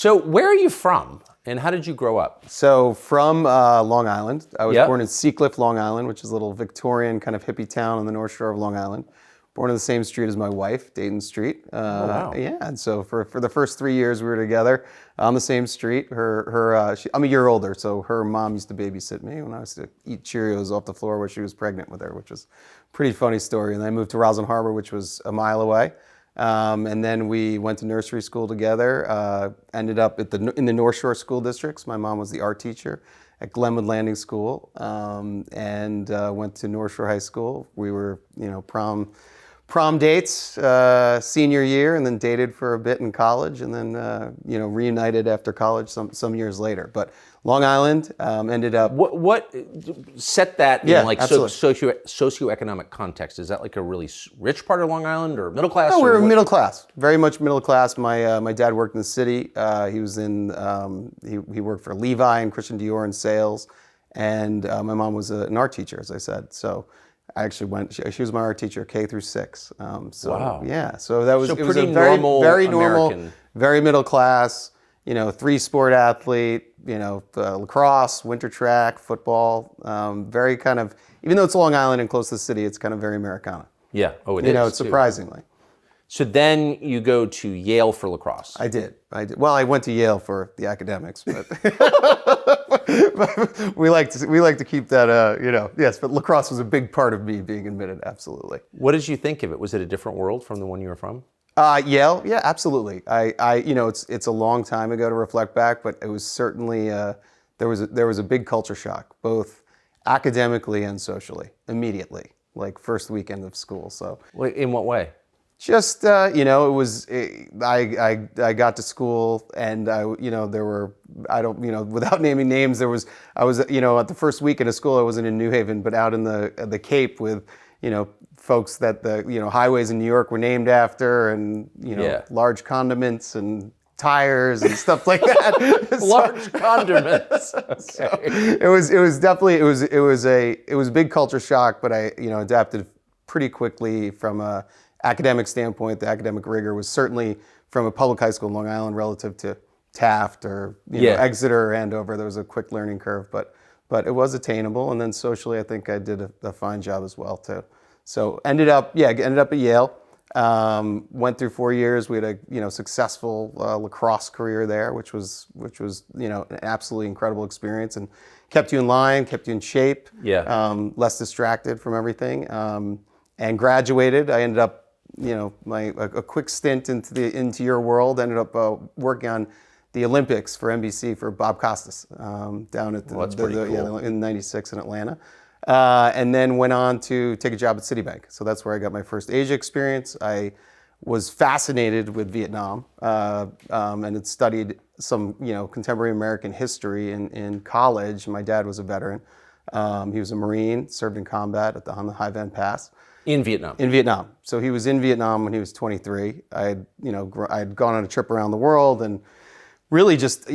So where are you from, and how did you grow up? So from Long Island. I was born in Seacliff, Long Island, which is a little Victorian kind of hippie town on the North Shore of Long Island. Born on the same street as my wife, Dayton Street. Oh, wow. Yeah, and so for the first 3 years we were together on the same street. I'm a year older, so her mom used to babysit me when I was to eat Cheerios off the floor where she was pregnant with her, which was a pretty funny story. And then I moved to Roslyn Harbor, which was a mile away. And then we went to nursery school together, ended up in the North Shore school districts. My mom was the art teacher at Glenwood Landing School, and went to North Shore High School. We were, prom dates senior year, and then dated for a bit in college, and then reunited after college some years later. But Long Island ended up. What set that in socioeconomic context? Is that like a really rich part of Long Island or middle class? No, we were middle class, very much middle class. My dad worked in the city. He was in he worked for Levi and Christian Dior in sales, and my mom was an art teacher, as I said. So I actually she was my art teacher K through 6. Wow. Yeah, so that was So it was pretty a very normal very American. normal, very middle class. 3-sport athlete. Lacrosse, winter track, football. Very kind of, even though it's Long Island and close to the city, it's kind of very Americana. Yeah. Oh, it is. Surprisingly. So then you go to Yale for lacrosse. I did. Well, I went to Yale for the academics, but, but we like to keep that. Yes, but lacrosse was a big part of me being admitted. Absolutely. What did you think of it? Was it a different world from the one you were from? Yale, yeah, absolutely. It's a long time ago to reflect back, but it was certainly there was a big culture shock, both academically and socially, immediately, like first weekend of school. So, In what way? Just it was. I got to school, and there were, without naming names, I was at the first weekend of school. I wasn't in New Haven, but out in the Cape with folks that the highways in New York were named after, and large condiments and tires and stuff like that. Large condiments. Okay. So it was definitely it was a big culture shock, but I adapted pretty quickly from a academic standpoint. The academic rigor was certainly from a public high school in Long Island relative to Taft or Exeter or Andover. There was a quick learning curve, but it was attainable. And then socially, I think I did a fine job as well too. So ended up at Yale. Went through 4 years. We had a successful lacrosse career there, which was an absolutely incredible experience, and kept you in line, kept you in shape. Yeah. Less distracted from everything. And graduated. I ended up a quick stint into your world. Ended up working on the Olympics for NBC for Bob Costas down at in '96 in Atlanta. And then went on to take a job at Citibank. So that's where I got my first Asia experience. I was fascinated with Vietnam and had studied some contemporary American history in college. My dad was a veteran. He was a Marine, served in combat on the Hai Van Pass. In Vietnam? In Vietnam. So he was in Vietnam when he was 23. I had gone on a trip around the world, and really just,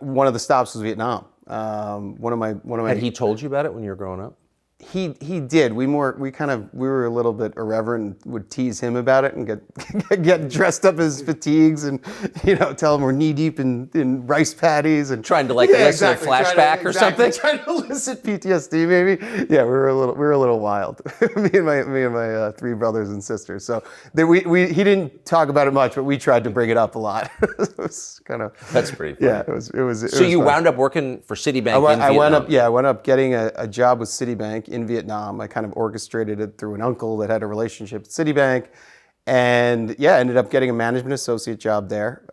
one of the stops was Vietnam. One of my. Had he told you about it when you were growing up? He did. We were a little bit irreverent and would tease him about it and get dressed up as fatigues and tell him we're knee deep in rice patties and trying to elicit a flashback or something. Trying to elicit PTSD maybe. Yeah, we were a little wild. me and my 3 brothers and sisters. So he didn't talk about it much, but we tried to bring it up a lot. It was kind of. That's pretty funny. Yeah, it was. So you wound up working for Citibank in Vietnam. I wound up getting a job with Citibank in Vietnam. I kind of orchestrated it through an uncle that had a relationship at Citibank, and ended up getting a management associate job there.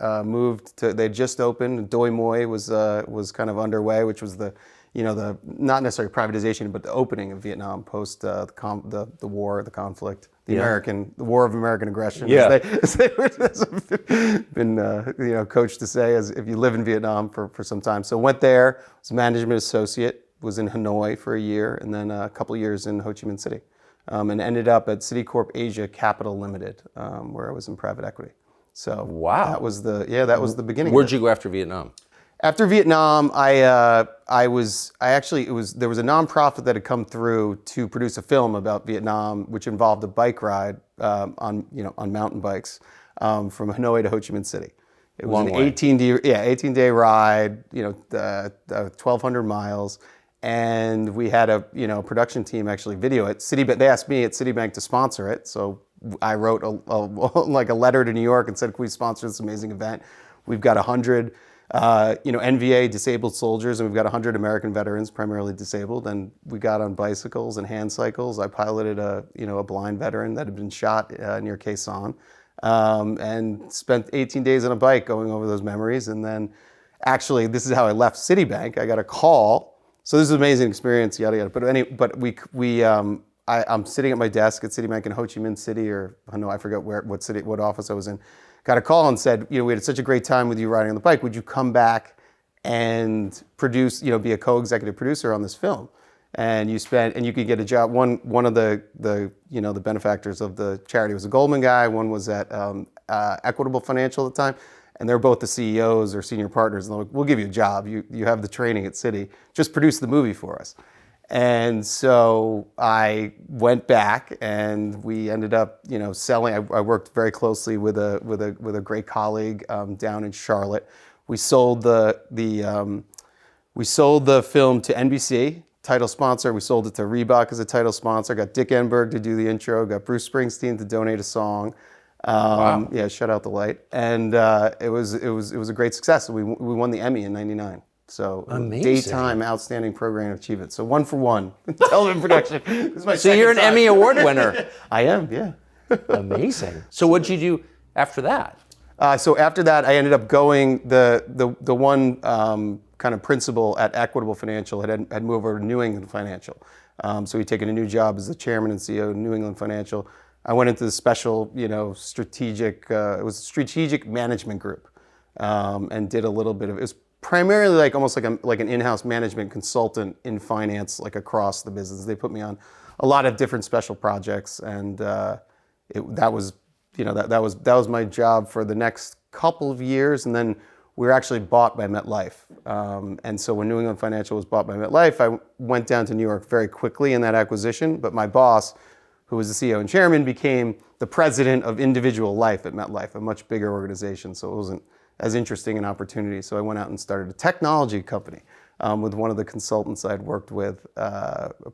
They just opened. Doi Moi was kind of underway, which was the not necessarily privatization, but the opening of Vietnam post the war, the conflict, the war of American aggression. Yeah. As they been coached to say, as if you live in Vietnam for some time. So went there, was a management associate. Was in Hanoi for a year, and then a couple of years in Ho Chi Minh City, and ended up at Citicorp Asia Capital Limited, where I was in private equity. So wow, that was the beginning. Where'd you go after Vietnam? After Vietnam, there was a nonprofit that had come through to produce a film about Vietnam, which involved a bike ride on mountain bikes from Hanoi to Ho Chi Minh City. It was Long an way. 18-day ride, 1,200 miles. And we had a production team actually video it. Citibank, they asked me at Citibank to sponsor it. So I wrote like a letter to New York and said, can we sponsor this amazing event? We've got 100 NVA disabled soldiers, and we've got 100 American veterans, primarily disabled, and we got on bicycles and hand cycles. I piloted a blind veteran that had been shot near Quezon, and spent 18 days on a bike going over those memories. And then, actually, this is how I left Citibank. I got a call. So this is an amazing experience, yada yada. I'm sitting at my desk at Citibank in Ho Chi Minh City, or I forget what office I was in. Got a call and said, we had such a great time with you riding on the bike. Would you come back and produce, be a co-executive producer on this film? And you could get a job. One of the benefactors of the charity was a Goldman guy. One was at Equitable Financial at the time. And they're both the CEOs or senior partners. And they're like, we'll give you a job. You have the training at Citi. Just produce the movie for us. And so I went back, and we ended up, selling. I worked very closely with a great colleague down in Charlotte. We sold the film to NBC, title sponsor. We sold it to Reebok as a title sponsor. Got Dick Enberg to do the intro. Got Bruce Springsteen to donate a song. Wow. Yeah, Shut Out the Light, and it was a great success. We won the Emmy in '99. So amazing. Daytime Outstanding Program Achievement. So 1 for 1 television production. This is my so you're an Emmy Award winner. I am, yeah. Amazing. So what'd you do after that? So after that, I ended up going. The one kind of principal at Equitable Financial had moved over to New England Financial. So he'd taken a new job as the chairman and CEO of New England Financial. I went into the special, strategic. It was a strategic management group, and did a little bit of. It was primarily almost like an in-house management consultant in finance, like across the business. They put me on a lot of different special projects, and that was my job for the next couple of years. And then we were actually bought by MetLife. And so when New England Financial was bought by MetLife, I went down to New York very quickly in that acquisition. But my boss, who was the CEO and chairman, became the president of individual life at MetLife, a much bigger organization. So it wasn't as interesting an opportunity. So I went out and started a technology company with one of the consultants I'd worked with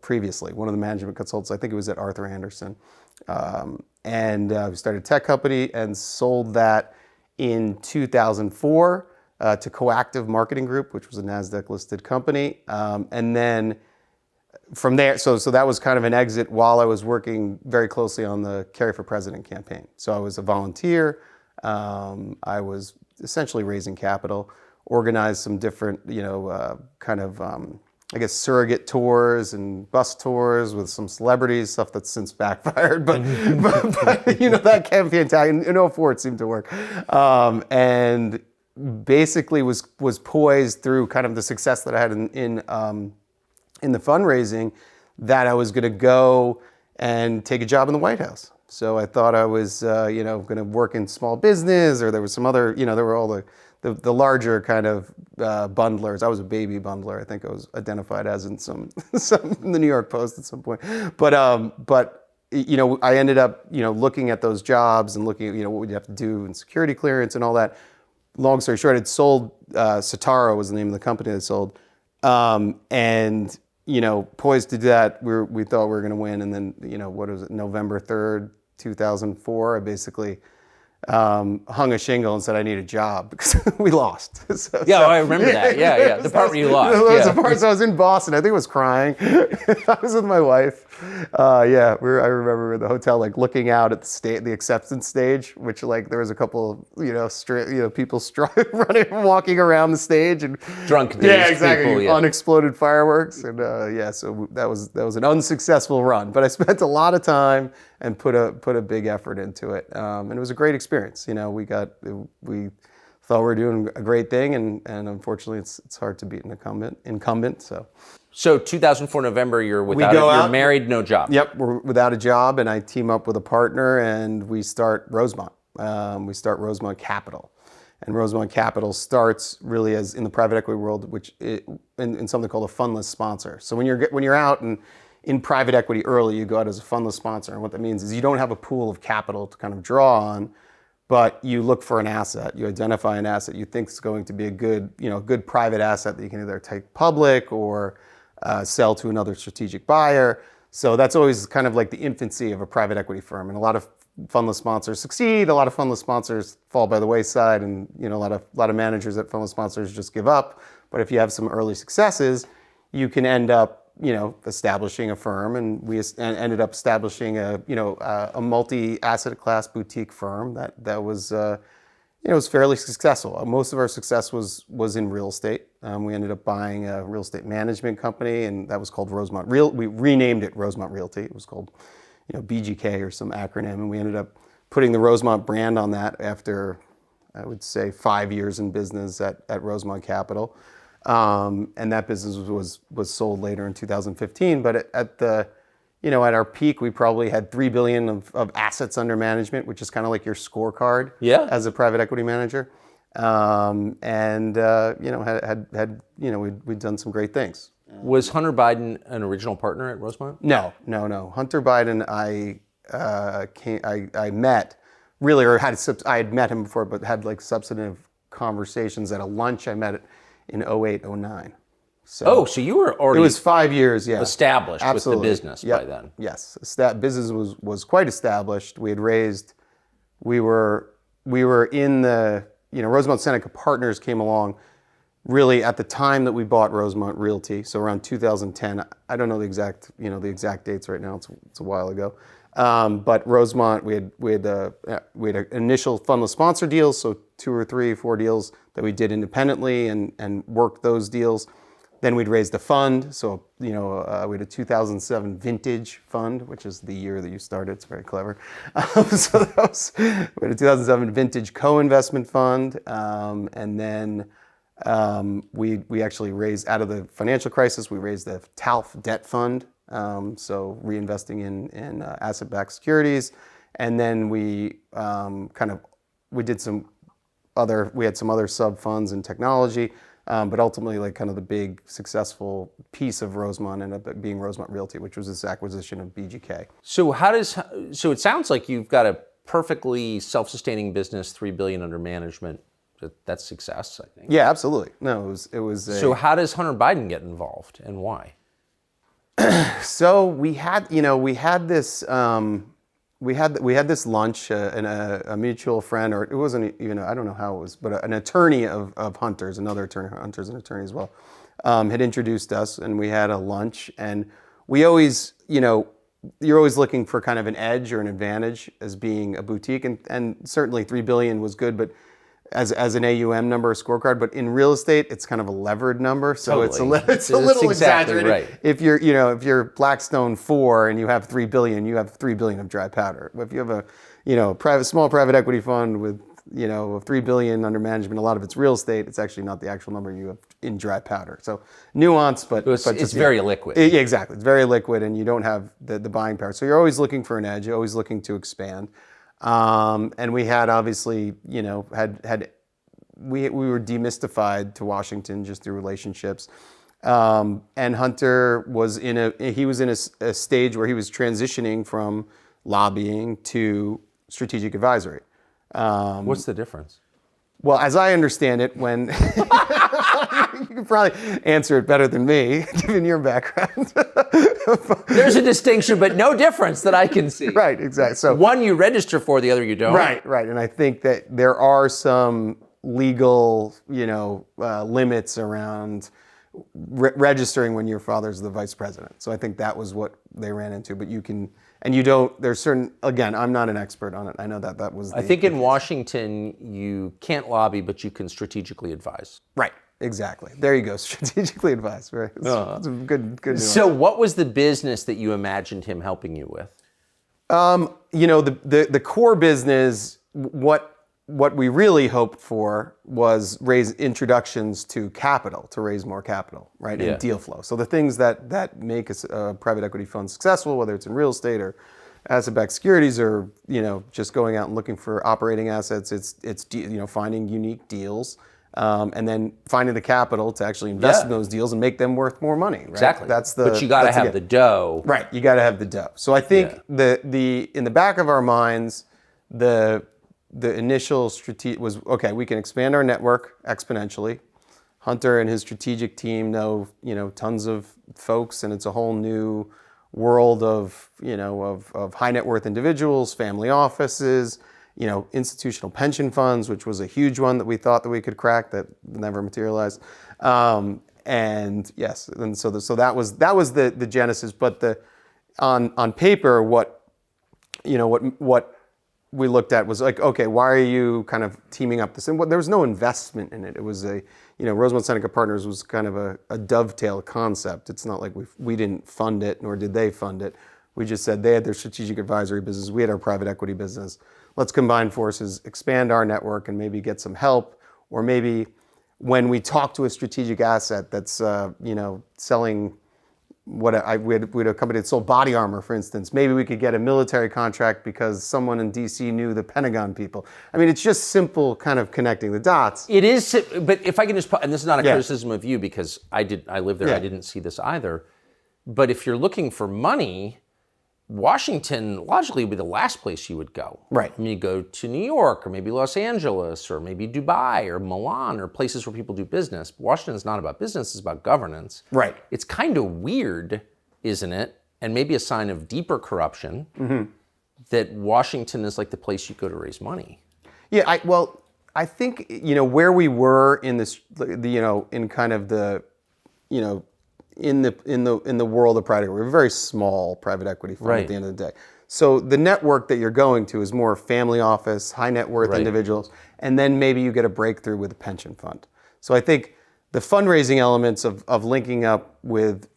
previously, one of the management consultants. I think it was at Arthur Andersen. And we started a tech company and sold that in 2004 to Coactive Marketing Group, which was a NASDAQ-listed company. And then from there, so that was kind of an exit while I was working very closely on the Carry for President campaign. So I was a volunteer. I was essentially raising capital, organized some different, surrogate tours and bus tours with some celebrities, stuff that's since backfired. But that campaign tag in 2004, it seemed to work. And basically was poised through kind of the success that I had in the fundraising, that I was going to go and take a job in the White House. So I thought I was, going to work in small business, or there was some other, there were all the larger kind of bundlers. I was a baby bundler. I think I was identified as in some in the New York Post at some point. But I ended up, looking at those jobs and looking at, what would you have to do in security clearance and all that. Long story short, I'd sold, Sataro was the name of the company I sold. And poised to do that, we thought we were going to win. And then, what was it, November 3rd, 2004, I basically hung a shingle and said I need a job because we lost. I remember that. Yeah. The part where you lost. So I was in Boston. I think I was crying. I was with my wife. I remember in the hotel, looking out at the acceptance stage, which there was a couple of people running, walking around the stage and drunk. Yeah, exactly. People, unexploded fireworks, and so that was an unsuccessful run. But I spent a lot of time and put a big effort into it, and it was a great experience. We thought we were doing a great thing, and unfortunately, it's hard to beat an incumbent. So 2004 November, you're you're married, no job. Yep, we're without a job, and I team up with a partner, and we start Rosemont. We start Rosemont Capital, and Rosemont Capital starts really as in the private equity world, which in something called a fundless sponsor. So when you're out and in private equity early, you go out as a fundless sponsor, and what that means is you don't have a pool of capital to kind of draw on, but you look for an asset. You identify an asset you think is going to be a good private asset that you can either take public or sell to another strategic buyer. So that's always kind of like the infancy of a private equity firm. And a lot of fundless sponsors succeed. A lot of fundless sponsors fall by the wayside, and a lot of managers at fundless sponsors just give up. But if you have some early successes, you can end up establishing a firm, and we ended up establishing a multi-asset class boutique firm that was was fairly successful. Most of our success was in real estate. We ended up buying a real estate management company, and that was called Rosemont Real. We renamed it Rosemont Realty. It was called BGK or some acronym, and we ended up putting the Rosemont brand on that after, I would say, 5 years in business at Rosemont Capital. And that business was sold later in 2015. But at our peak, we probably had $3 billion of assets under management, which is kind of like your scorecard as a private equity manager. We'd done some great things. Was Hunter Biden an original partner at Rosemont? No. Hunter Biden, I met really, or I had met him before, but had like substantive conversations at a lunch I met in 2008, 2009. So you were already. It was 5 years, established Absolutely. with the business by then. Yes, business was quite established. We had raised. We were in the Rosemont Seneca Partners came along. Really, at the time that we bought Rosemont Realty, so around 2010. I don't know the exact dates right now. It's a while ago. But Rosemont, we had an initial fundless sponsor deals, so 2 or 3, 4 deals that we did independently and worked those deals. Then we'd raised a fund, so we had a 2007 vintage fund, which is the year that you started. It's very clever. So we had a 2007 vintage co-investment fund, and then we actually raised, out of the financial crisis, we raised the TALF debt fund, so reinvesting in asset-backed securities, and then we had some other sub funds in technology, but ultimately, like kind of the big successful piece of Rosemont ended up being Rosemont Realty, which was this acquisition of BGK. So it sounds like you've got a perfectly self-sustaining business, $3 billion under management. That's success, I think. Yeah, absolutely. No, it was. So how does Hunter Biden get involved, and why? So we had this lunch, and a mutual friend, or it wasn't even, I don't know how it was, but an attorney of Hunter's, another attorney, Hunter's an attorney as well, had introduced us, and we had a lunch, and we always, you're always looking for kind of an edge or an advantage as being a boutique, and certainly $3 billion was good, but as an AUM number, a scorecard, but in real estate, it's kind of a levered number, so totally. it's a little exactly exaggerated. Right. If you're Blackstone 4 and you have $3 billion, you have $3 billion of dry powder. If you have a small private equity fund with $3 billion under management, a lot of it's real estate. It's actually not the actual number you have in dry powder. So nuance, but it's very liquid. Exactly, it's very liquid, and you don't have the buying power. So you're always looking for an edge. You're always looking to expand. And we had obviously, we were demystified to Washington just through relationships. And Hunter was in a stage where he was transitioning from lobbying to strategic advisory. What's the difference? Well, as I understand it, when you can probably answer it better than me, given your background. There's a distinction, but no difference that I can see. Right, exactly. So one you register for, the other you don't. Right. And I think that there are some legal, limits around registering when your father's the vice president. So I think that was what they ran into. But there's certain, again, I'm not an expert on it. I know that was I think in Washington, you can't lobby, but you can strategically advise. Right, exactly. There you go, strategically advise. Right, it's a good nuance. So what was the business that you imagined him helping you with? The core business, what we really hoped for was raise introductions to capital, to raise more capital, right, and deal flow. So the things that make a private equity fund successful, whether it's in real estate or asset-backed securities, or just going out and looking for operating assets, it's finding unique deals, and then finding the capital to actually invest in those deals and make them worth more money. Right? Exactly. But you got to have the dough. Right. You got to have the dough. So I think in the back of our minds, the initial strategy was, okay, we can expand our network exponentially. Hunter and his strategic team know, tons of folks, and it's a whole new world of, of high net worth individuals, family offices, institutional pension funds, which was a huge one that we thought that we could crack that never materialized. And yes, and so that was the genesis. But on paper, what we looked at was like, okay, why are you kind of teaming up this? And there was no investment in it. It was Rosemont Seneca Partners was kind of a dovetail concept. It's not like we didn't fund it, nor did they fund it. We just said they had their strategic advisory business, we had our private equity business. Let's combine forces, expand our network, and maybe get some help, or maybe when we talk to a strategic asset that's selling. We had a company that sold body armor, for instance. Maybe we could get a military contract because someone in DC knew the Pentagon people. I mean, it's just simple kind of connecting the dots. It is, but if I can just, and this is not a criticism of you because I lived there, I didn't see this either. But if you're looking for money, Washington logically would be the last place you would go. Right. I mean, you go to New York or maybe Los Angeles or maybe Dubai or Milan or places where people do business. But Washington's not about business, it's about governance. Right. It's kind of weird, isn't it? And maybe a sign of deeper corruption that Washington is like the place you go to raise money. Yeah, I think, where we were in this, in kind of the, in the world of private equity. We're a very small private equity fund at the end of the day. So the network that you're going to is more family office, high net worth individuals, and then maybe you get a breakthrough with a pension fund. So I think the fundraising elements of linking up with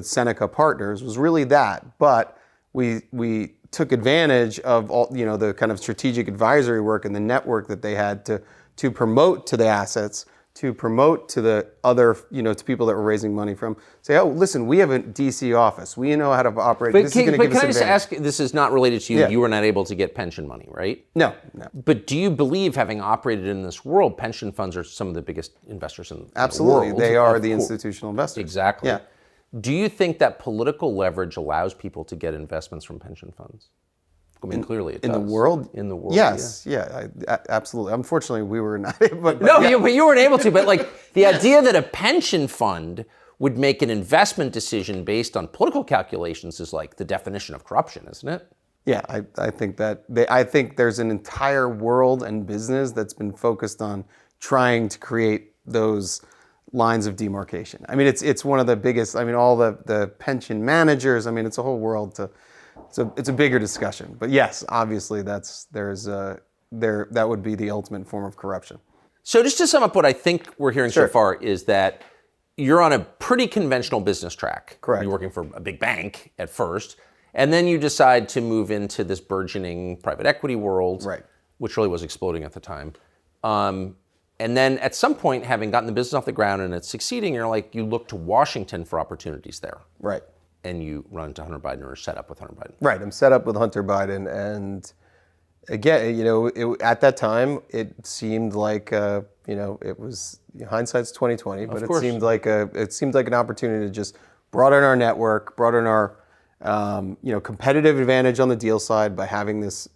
Seneca Partners was really that, but we took advantage of all the kind of strategic advisory work and the network that they had to promote to the assets, to promote to the other, to people that were raising money from, say, oh, listen, we have a DC office. We know how to operate. But this is going to give us can I just advantage. ask, this is not related to you. Yeah. You were not able to get pension money, right? No. But do you believe, having operated in this world, pension funds are some of the biggest investors in the world? Absolutely. They are the institutional investors. Exactly. Yeah. Do you think that political leverage allows people to get investments from pension funds? I mean, clearly it does. In the world? In the world, yes. Absolutely. Unfortunately, we were not able. But you weren't able to. But like the idea that a pension fund would make an investment decision based on political calculations is like the definition of corruption, isn't it? Yeah, I think that I think there's an entire world and business that's been focused on trying to create those lines of demarcation. I mean, it's one of the biggest. I mean, all the pension managers. I mean, it's a whole world to. It's a bigger discussion, but yes, obviously that would be the ultimate form of corruption. So just to sum up, what I think we're hearing Sure. so far is that you're on a pretty conventional business track. Correct. You're working for a big bank at first, and then you decide to move into this burgeoning private equity world, Right. which really was exploding at the time. And then at some point, having gotten the business off the ground and it's succeeding, you look to Washington for opportunities there. Right. And you run into Hunter Biden or are set up with Hunter Biden. Right. I'm set up with Hunter Biden, and again, at that time, it seemed like it was hindsight's 2020, but it seemed like an opportunity to just broaden our network, broaden our competitive advantage on the deal side by having this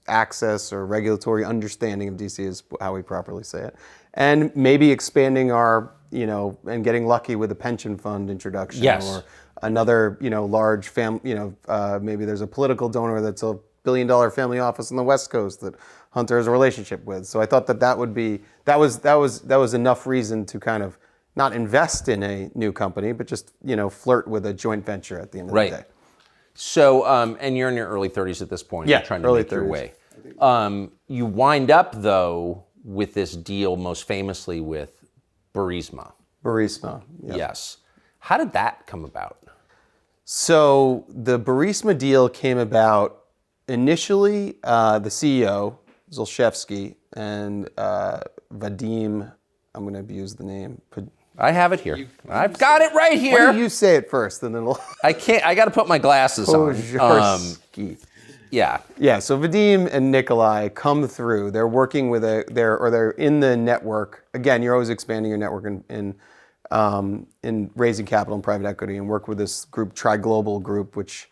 access or regulatory understanding of DC is how we properly say it, and maybe expanding our and getting lucky with a pension fund introduction. Yes. Or another, large family, maybe there's a political donor that's a $1 billion family office on the West Coast that Hunter has a relationship with. So I thought that was enough reason to kind of not invest in a new company, but just, flirt with a joint venture at the end of the day. So, and you're in your early 30s at this point. Yeah, You're trying to early make your 30s. way. You wind up, though, with this deal most famously with Burisma. Burisma, yeah. Yes. How did that come about? So the Burisma deal came about initially, the CEO, Zolszewski, and Vadim, I'm going to abuse the name. I have it here. I've got it right here. Why don't you say it first, and then it'll... I can't. I got to put my glasses on. Pozharsky. Yeah. Yeah. So Vadim and Nikolai come through. They're working with they're in the network. Again, you're always expanding your network in raising capital and private equity, and work with this group, Tri Global Group, which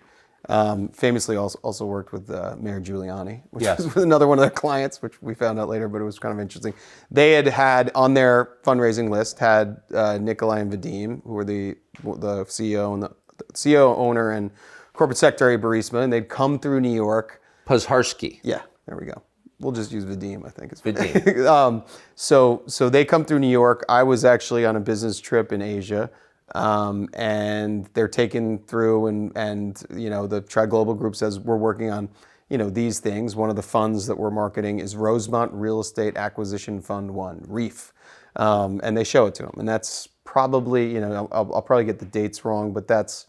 Famously also worked with Mayor Giuliani, which Yes. was another one of their clients, which we found out later, but it was kind of interesting. They had on their fundraising list had Nikolai and Vadim, who were the CEO and the CEO, owner, and corporate secretary of Burisma, and they'd come through New York. Pozharsky. Yeah, there we go. We'll just use Vadim, I think. It's Vadim. So they come through New York. I was actually on a business trip in Asia, and they're taken through, and the Tri Global Group says we're working on these things. One of the funds that we're marketing is Rosemont Real Estate Acquisition Fund 1, REEF, and they show it to them, and that's probably I'll probably get the dates wrong, but that's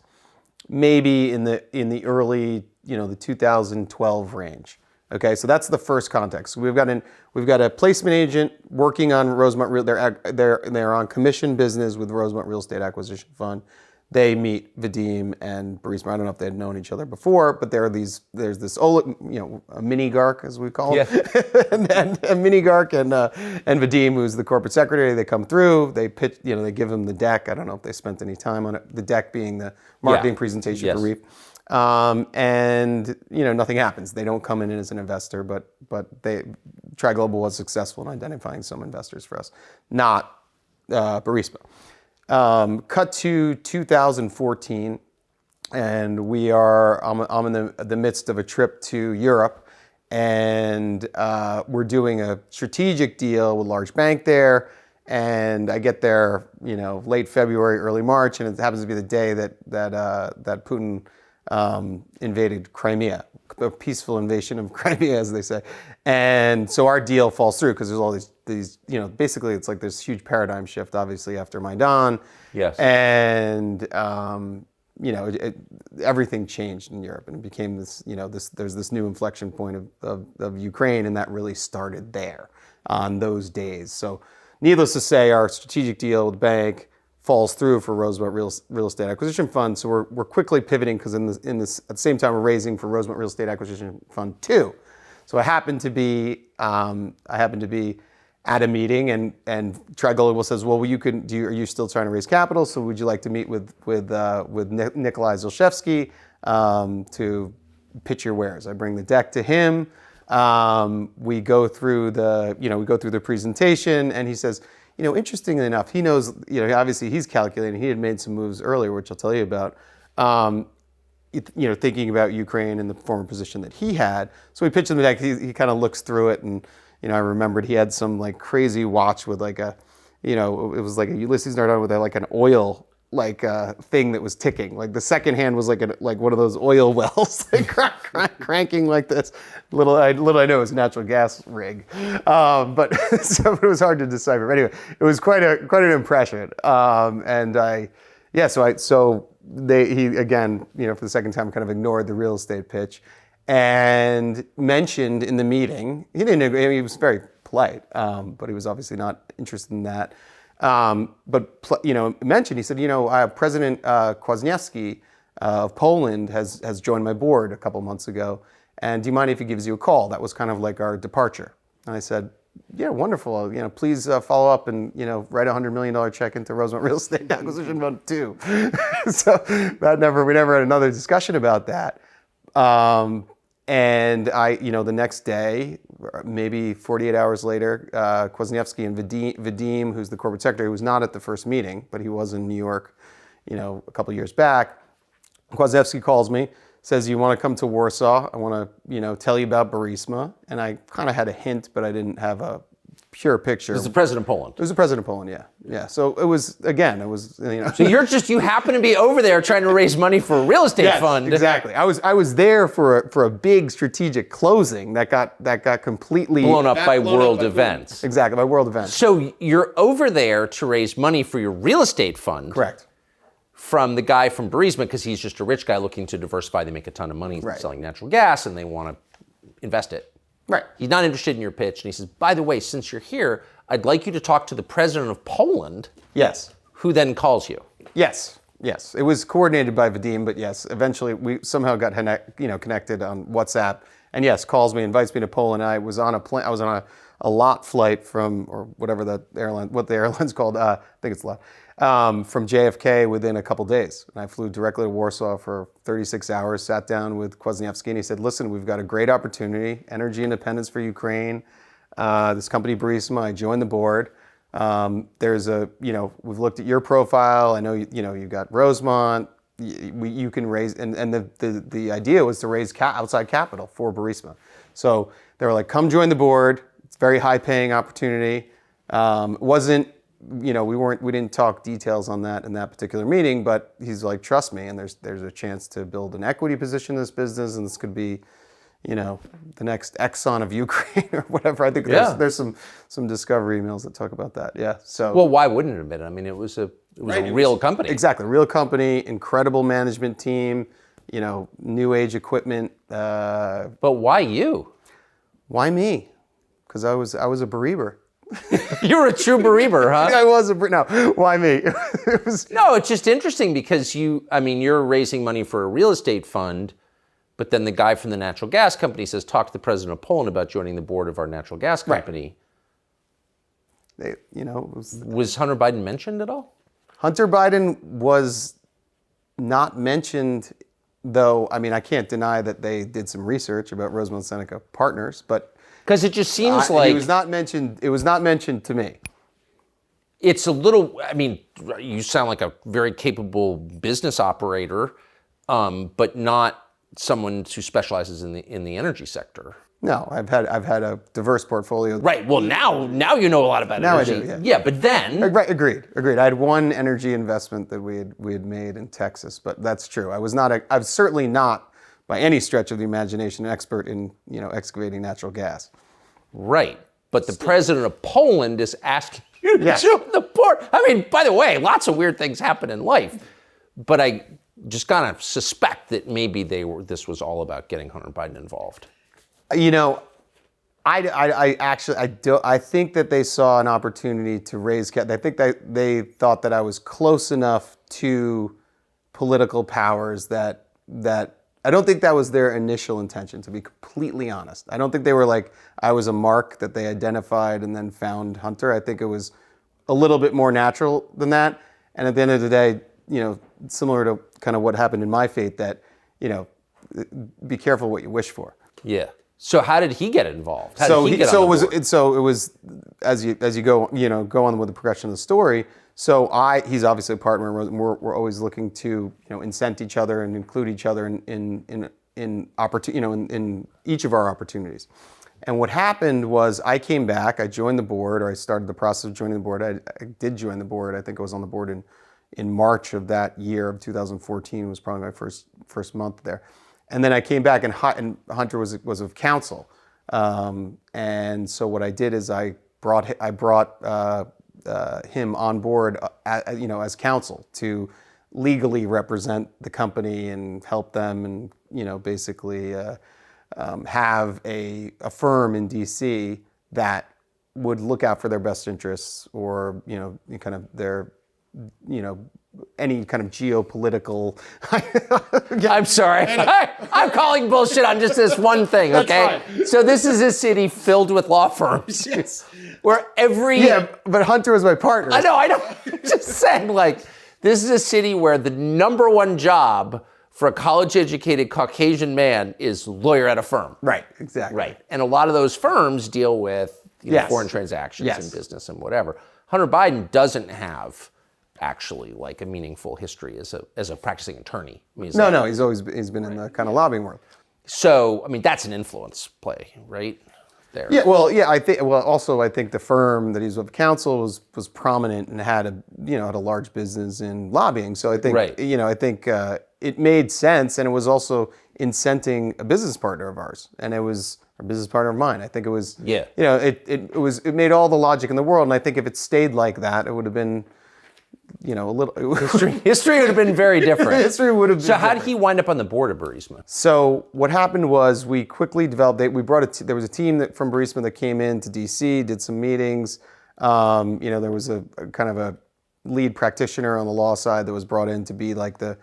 maybe in the early the 2012 range. Okay, so that's the first context. We've got a placement agent working on Rosemont Real. They're on commission business with Rosemont Real Estate Acquisition Fund. They meet Vadim and Burisma. I don't know if they had known each other before, but there's this a mini Gark, as we call it, and a mini Gark and Vadim, who's the corporate secretary. They come through. They pitch. They give him the deck. I don't know if they spent any time on it. The deck being the marketing presentation for REEF. And nothing happens. They don't come in as an investor, but Tri Global was successful in identifying some investors for us, not Burisma. Cut to 2014, and I'm in the midst of a trip to Europe, and we're doing a strategic deal with a large bank there. And I get there, late February, early March, and it happens to be the day that Putin invaded Crimea, a peaceful invasion of Crimea, as they say. And so our deal falls through because there's all these basically it's like this huge paradigm shift, obviously, after Maidan. Yes. And, everything changed in Europe, and it became this, there's this new inflection point of Ukraine, and that really started there on those days. So needless to say, our strategic deal with the bank falls through for Rosemont Real Estate Acquisition Fund. So we're quickly pivoting because at the same time we're raising for Rosemont Real Estate Acquisition Fund 2. So I happened to be at a meeting, and Tri Global says, well, are you still trying to raise capital? So would you like to meet with Nikolai Zolshevsky to pitch your wares? I bring the deck to him. We go through the presentation, and he says, interestingly enough, he knows, obviously he's calculating. He had made some moves earlier, which I'll tell you about. Thinking about Ukraine and the former position that he had. So we pitched him the deck. He kind of looks through it, and I remembered he had some like crazy watch with like it was like a Ulysses Nardone with like an oil thing that was ticking. Like the second hand was like one of those oil wells, like cranking like this. Little I know it was a natural gas rig, but so it was hard to decipher. But anyway, it was quite an impression. He again, for the second time, kind of ignored the real estate pitch, and mentioned in the meeting, he was very polite, but he was obviously not interested in that. Mentioned, he said, President Kwasniewski of Poland has joined my board a couple months ago, and do you mind if he gives you a call? That was kind of like our departure. And I said, yeah, wonderful. Please follow up and write a $100 million check into Rosemont Real Estate Acquisition Fund 2. So we never had another discussion about that. And the next day, maybe 48 hours later, Kwasniewski and Vadim, who's the corporate secretary, who was not at the first meeting, but he was in New York, a couple years back. Kwasniewski calls me, says, you want to come to Warsaw? I want to, tell you about Burisma. And I kind of had a hint, but I didn't have a pure picture. It was the president of Poland. It was the president of Poland, yeah. Yeah, so it was. So you happen to be over there trying to raise money for a real estate fund. Exactly. I was there for a big strategic closing that got completely blown up by world events. Exactly, by world events. So you're over there to raise money for your real estate fund. Correct. From the guy from Burisma, because he's just a rich guy looking to diversify. They make a ton of money selling natural gas, and they want to invest it. Right. He's not interested in your pitch, and he says, by the way, since you're here, I'd like you to talk to the president of Poland. Yes. Who then calls you. Yes. It was coordinated by Vadim, but yes, eventually we somehow got connected on WhatsApp, and yes, calls me, invites me to Poland. I was on a lot flight from, or whatever what the airline's called, I think it's LOT, from JFK within a couple days. And I flew directly to Warsaw for 36 hours, sat down with Kwasniewski, and he said, listen, we've got a great opportunity, energy independence for Ukraine, this company Burisma, I joined the board. There's we've looked at your profile, I know, you got Rosemont, you can raise, and the idea was to raise outside capital for Burisma. So they were like, come join the board. It's a very high paying opportunity. It wasn't, we didn't talk details on that in that particular meeting, but he's like, trust me, and there's a chance to build an equity position in this business, and this could be, the next Exxon of Ukraine or whatever. I think there's some discovery emails that talk about that. Yeah. So well, why wouldn't it have been? I mean, it was a real company. Exactly, real company, incredible management team, new age equipment. But why you? Why me? Because I was a bereaver. You were a true bereaver, huh? I was no. Why me? No, it's just interesting because you're raising money for a real estate fund, but then the guy from the natural gas company says, talk to the president of Poland about joining the board of our natural gas company. Right. Was Hunter Biden mentioned at all? Hunter Biden was not mentioned, though. I mean, I can't deny that they did some research about Rosemont Seneca Partners, but because it just seems like it was not mentioned. It was not mentioned to me. It's a little. I mean, you sound like a very capable business operator, but not someone who specializes in the energy sector. No, I've had a diverse portfolio. Right. Well, now you know a lot about energy. Now I do. Yeah, but then. Right. Agreed. I had one energy investment that we had made in Texas, but that's true. I was certainly not by any stretch of the imagination an expert in excavating natural gas. Right. But the president of Poland is asking you to join the board. I mean, by the way, lots of weird things happen in life, but I just kind of suspect that maybe this was all about getting Hunter Biden involved. I think that they saw an opportunity to raise capital. I think that they thought that I was close enough to political powers that I don't think that was their initial intention, to be completely honest. I don't think they were like, I was a mark that they identified and then found Hunter. I think it was a little bit more natural than that. And at the end of the day, similar to kind of what happened in my fate, that, be careful what you wish for. Yeah. So how did he get involved? It was as you go on with the progression of the story. So he's obviously a partner, and we're always looking to incent each other and include each other in each of our opportunities. And what happened was I came back, I joined the board, or I started the process of joining the board. I did join the board. I think I was on the board in March of that year of 2014. Was probably my first month there. And then I came back, and Hunter was of counsel, and so what I did is I brought him on board, as counsel to legally represent the company and help them, and basically have a firm in DC that would look out for their best interests, or kind of their any kind of geopolitical. I'm sorry. I'm calling bullshit on just this one thing, okay? So this is a city filled with law firms. Yes. Where every... Yeah, but Hunter was my partner. I know. I'm just saying, this is a city where the number one job for a college-educated Caucasian man is lawyer at a firm. Right, exactly. Right. And a lot of those firms deal with foreign transactions and business and whatever. Hunter Biden doesn't have actually a meaningful history as a practicing attorney. I mean, he's been in the kind of lobbying world. So, I mean, that's an influence play, right? There. Yeah, I think the firm that he's with counsel was prominent and had a large business in lobbying. So I think it made sense, and it was also incenting a business partner of ours, and it was a business partner of mine. I think it was it made all the logic in the world, and I think if it stayed like that, it would have been a little history would have been very different. History would have been. So how did he wind up on the board of Burisma? So what happened was we quickly developed. There was a team from Burisma that came into DC, did some meetings. There was a kind of a lead practitioner on the law side that was brought in to be like the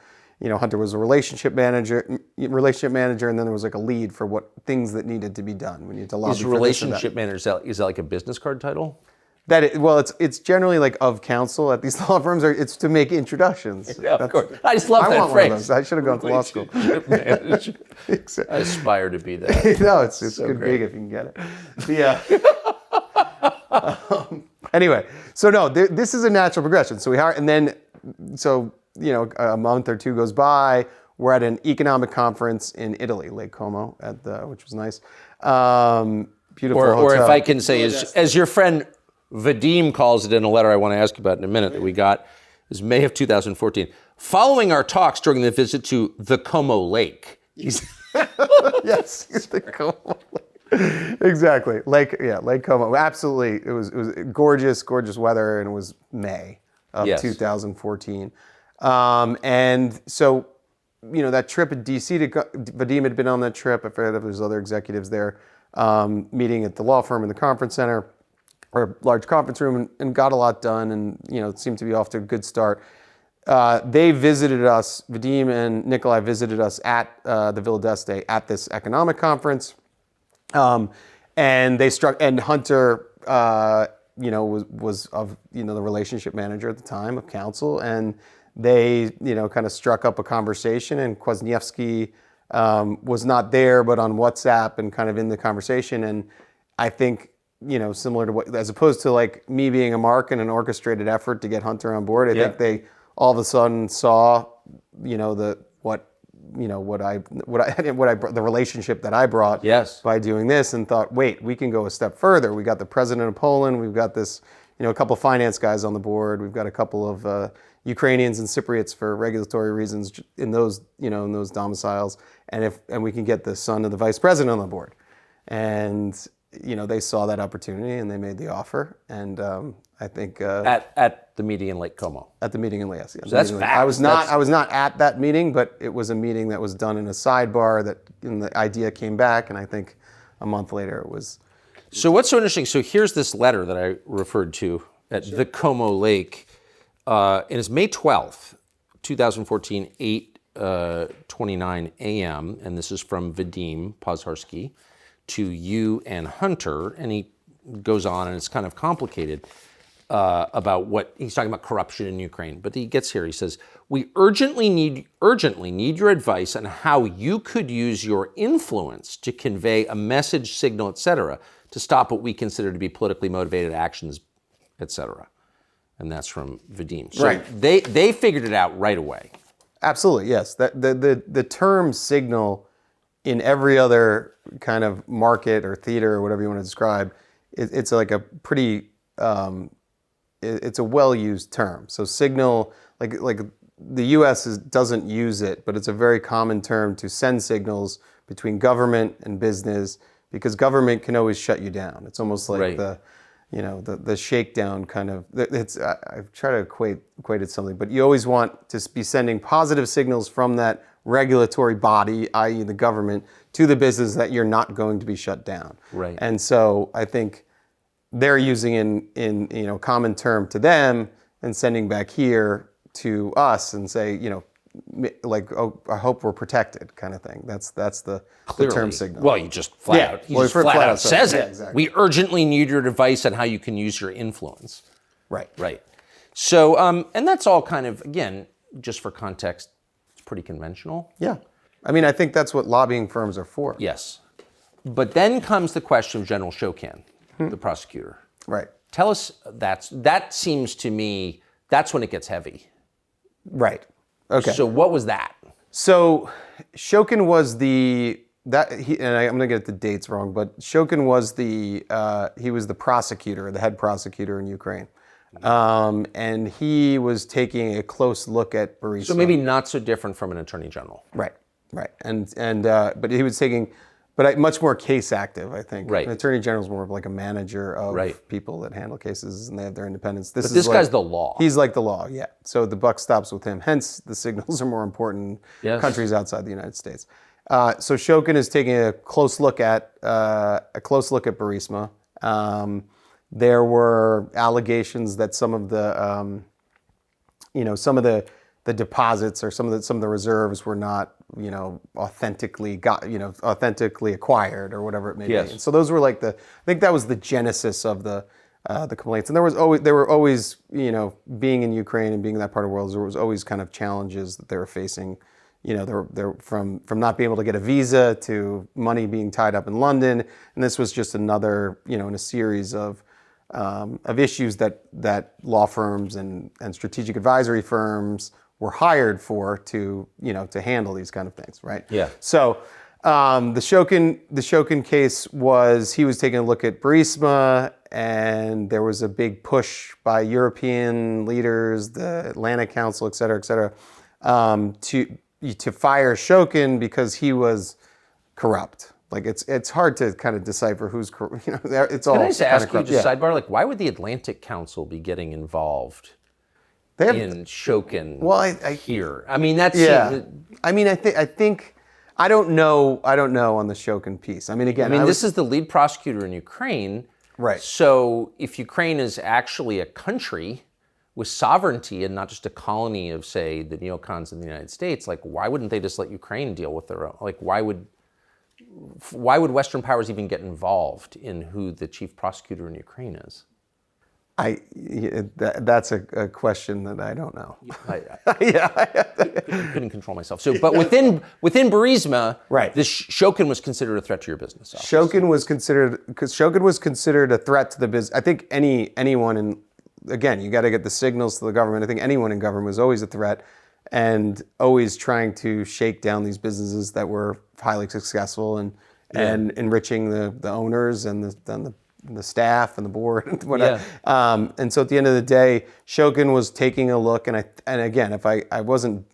Hunter was a relationship manager, and then there was like a lead for what things that needed to be done. We need to lobby Is for this or that. relationship manager, is that like a business card title? It's generally like of counsel at these law firms. It's to make introductions. Yeah, of course. I just love that want phrase. One of those. I should have gone to law school. I aspire to be that. No, it's So good great. gig if you can get it. Anyway, so no, this is a natural progression. So we hire, and then, a month or two goes by. We're at an economic conference in Italy, Lake Como, which was nice. Beautiful Or hotel. if I can say, as your friend Vadim calls it in a letter I want to ask you about in a minute that we got, is May of 2014. Following our talks during the visit to the Como Lake. Yes, the Como Lake. Exactly. Lake Como. Absolutely. It was gorgeous weather, and it was May of 2014. And so, that trip in DC Vadim had been on that trip. I forget if there's other executives there, meeting at the law firm in the conference center or large conference room, and got a lot done, and it seemed to be off to a good start. They visited us, Vadim and Nikolai visited us at the Villa d'Este at this economic conference. And Hunter, was of, the relationship manager at the time of counsel, and they, kind of struck up a conversation, and Kwasniewski was not there, but on WhatsApp and kind of in the conversation. And I think, similar to what, as opposed to like me being a mark in an orchestrated effort to get Hunter on board, I think they all of a sudden saw, the relationship that I brought by doing this, and thought, wait, we can go a step further. We got the president of Poland, we've got this, a couple of finance guys on the board, we've got a couple of Ukrainians and Cypriots for regulatory reasons in those, in those domiciles, and we can get the son of the vice president on the board. And they saw that opportunity and they made the offer. And I think At the meeting in Lake Como. At the meeting in Lake Como. So that's fast. I was not at that meeting, but it was a meeting that was done in a sidebar and the idea came back, and I think a month later it was. So what's so interesting? So here's this letter that I referred to at the Como Lake. And it's May 12th, 2014, 8:29 a.m. And this is from Vadim Pozharsky to you and Hunter. And he goes on, and it's kind of complicated about what he's talking about, corruption in Ukraine. But he gets here. He says, "We urgently need your advice on how you could use your influence to convey a message, signal, etc., to stop what we consider to be politically motivated actions, etc." And that's from Vadim. So right. They figured it out right away. Absolutely, yes. The term signal in every other kind of market or theater or whatever you want to describe, it's like a pretty, it's a well-used term. So signal, like the U.S. doesn't use it, but it's a very common term to send signals between government and business, because government can always shut you down. It's almost like the shakedown kind of. I've tried to equate it to something, but you always want to be sending positive signals from that regulatory body, i.e. the government, to the business that you're not going to be shut down. Right. And so I think they're using in common term to them and sending back here to us and say, like, oh, I hope we're protected, kind of thing. That's the term signal. Well, you just flat out. He just flat out says it. Exactly. We urgently need your advice on how you can use your influence. Right. Right. So, and that's all kind of, again, just for context, it's pretty conventional. Yeah. I mean, I think that's what lobbying firms are for. Yes. But then comes the question of General Shokan, the prosecutor. Right. Tell us, that seems to me, that's when it gets heavy. Right. Okay. So what was that? So Shokin was I'm going to get the dates wrong, but Shokin was he was the prosecutor, the head prosecutor in Ukraine. And he was taking a close look at Burisma. So maybe not so different from an attorney general. Right. But he was taking, much more case active, I think. Right. An attorney general is more of like a manager of Right. people that handle cases, and they have their independence. But this guy's the law. He's like the law, yeah. So the buck stops with him. Hence, the signals are more important in countries outside the United States. So Shokin is taking a close look at Burisma. There were allegations that some of the the deposits or some of the reserves were not, authentically acquired or whatever it may be. And so those were like I think that was the genesis of the complaints. And there were always, being in Ukraine and being in that part of the world, there was always kind of challenges that they were facing. They're from not being able to get a visa to money being tied up in London, and this was just another, in a series of issues that law firms and strategic advisory firms were hired for to handle these kind of things, right? Yeah. So the Shokin case was, he was taking a look at Burisma, and there was a big push by European leaders, the Atlantic Council, et cetera, to fire Shokin because he was corrupt. Like it's hard to kind of decipher who's corrupt. It's all. Can I just ask you, corrupt. just sidebar, like why would the Atlantic Council be getting involved in Shokin here? I mean, that's I mean, I think I don't know on the Shokin piece. I mean, again, this is the lead prosecutor in Ukraine, right? So if Ukraine is actually a country with sovereignty and not just a colony of, say, the neocons in the United States, like why wouldn't they just let Ukraine deal with their own? Like why would Western powers even get involved in who the chief prosecutor in Ukraine is? That's a question that I don't know. I couldn't control myself. So, but within Burisma, right, this Shokin was considered a threat to your business. Obviously. Shokin was considered a threat to the business. I think anyone in, again, you got to get the signals to the government. I think anyone in government was always a threat, and always trying to shake down these businesses that were highly successful and enriching the owners and the staff and the board and whatever. And so at the end of the day, Shokin was taking a look, and again, if I wasn't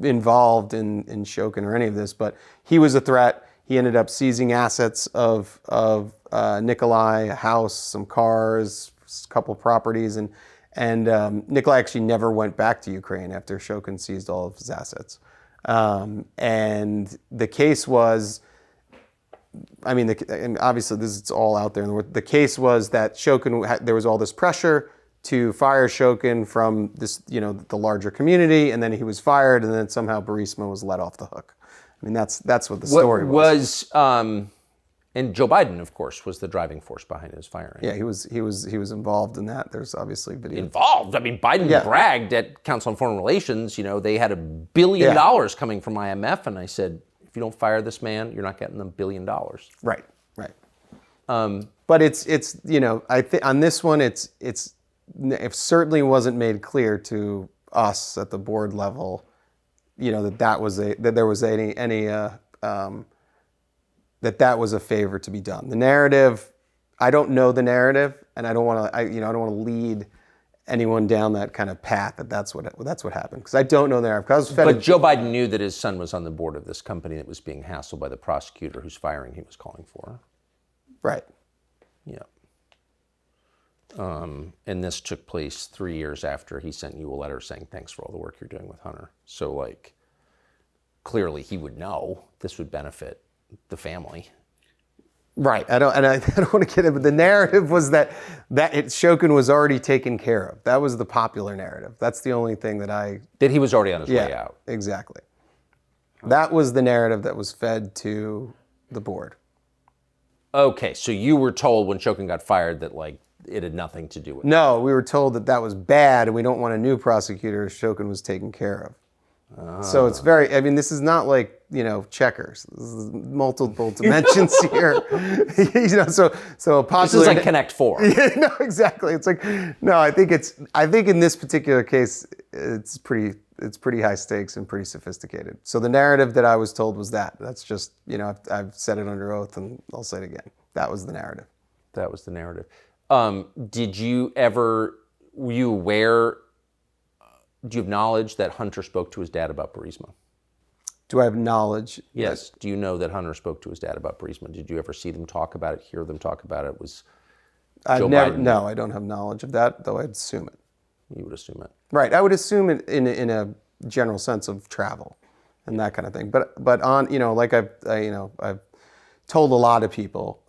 involved in Shokin or any of this, but he was a threat. He ended up seizing assets of Nikolai, a house, some cars, a couple of properties, and Nikolai actually never went back to Ukraine after Shokin seized all of his assets. And the case was, and obviously it's all out there in the world. The case was that Shokin, there was all this pressure to fire Shokin from this, the larger community, and then he was fired, and then somehow Burisma was let off the hook. I mean, that's what the story was. And Joe Biden, of course, was the driving force behind his firing. Yeah, he was involved in that. There's obviously video. Involved? I mean, Biden bragged at Council on Foreign Relations, they had $1 billion coming from IMF, and I said, if you don't fire this man, you're not getting the $1 billion. Right. But it's I think on this one, it certainly wasn't made clear to us at the board level, that there was that was a favor to be done. The narrative, I don't know the narrative, and I don't want to. I don't want to lead anyone down that kind of path. That's what happened, because I don't know the narrative. But Joe Biden knew that his son was on the board of this company that was being hassled by the prosecutor whose firing he was calling for. Right. Yeah. And this took place 3 years after he sent you a letter saying thanks for all the work you're doing with Hunter. So clearly he would know this would benefit the family. Right. I don't want to get it, but the narrative was that Shokin was already taken care of. That was the popular narrative. That's the only thing that he was already on his way out. Exactly. That was the narrative that was fed to the board. Okay, so you were told when Shokin got fired that it had nothing to do with it. No, we were told that was bad and we don't want a new prosecutor. So was taken care of. So it's this is not like, checkers. This is multiple dimensions here. So a popular... This is like Connect 4. Yeah, no, exactly. It's I think in this particular case, it's pretty high stakes and pretty sophisticated. So the narrative that I was told was that. That's just, I've said it under oath and I'll say it again. That was the narrative. That was the narrative. Were you aware... Do you have knowledge that Hunter spoke to his dad about Burisma? Do I have knowledge? Yes. Do you know that Hunter spoke to his dad about Burisma? Did you ever see them talk about it, hear them talk about it? Was Joe Biden? No, I don't have knowledge of that, though I'd assume it. You would assume it. Right. I would assume it in a general sense of travel and that kind of thing. But on, I've told a lot of people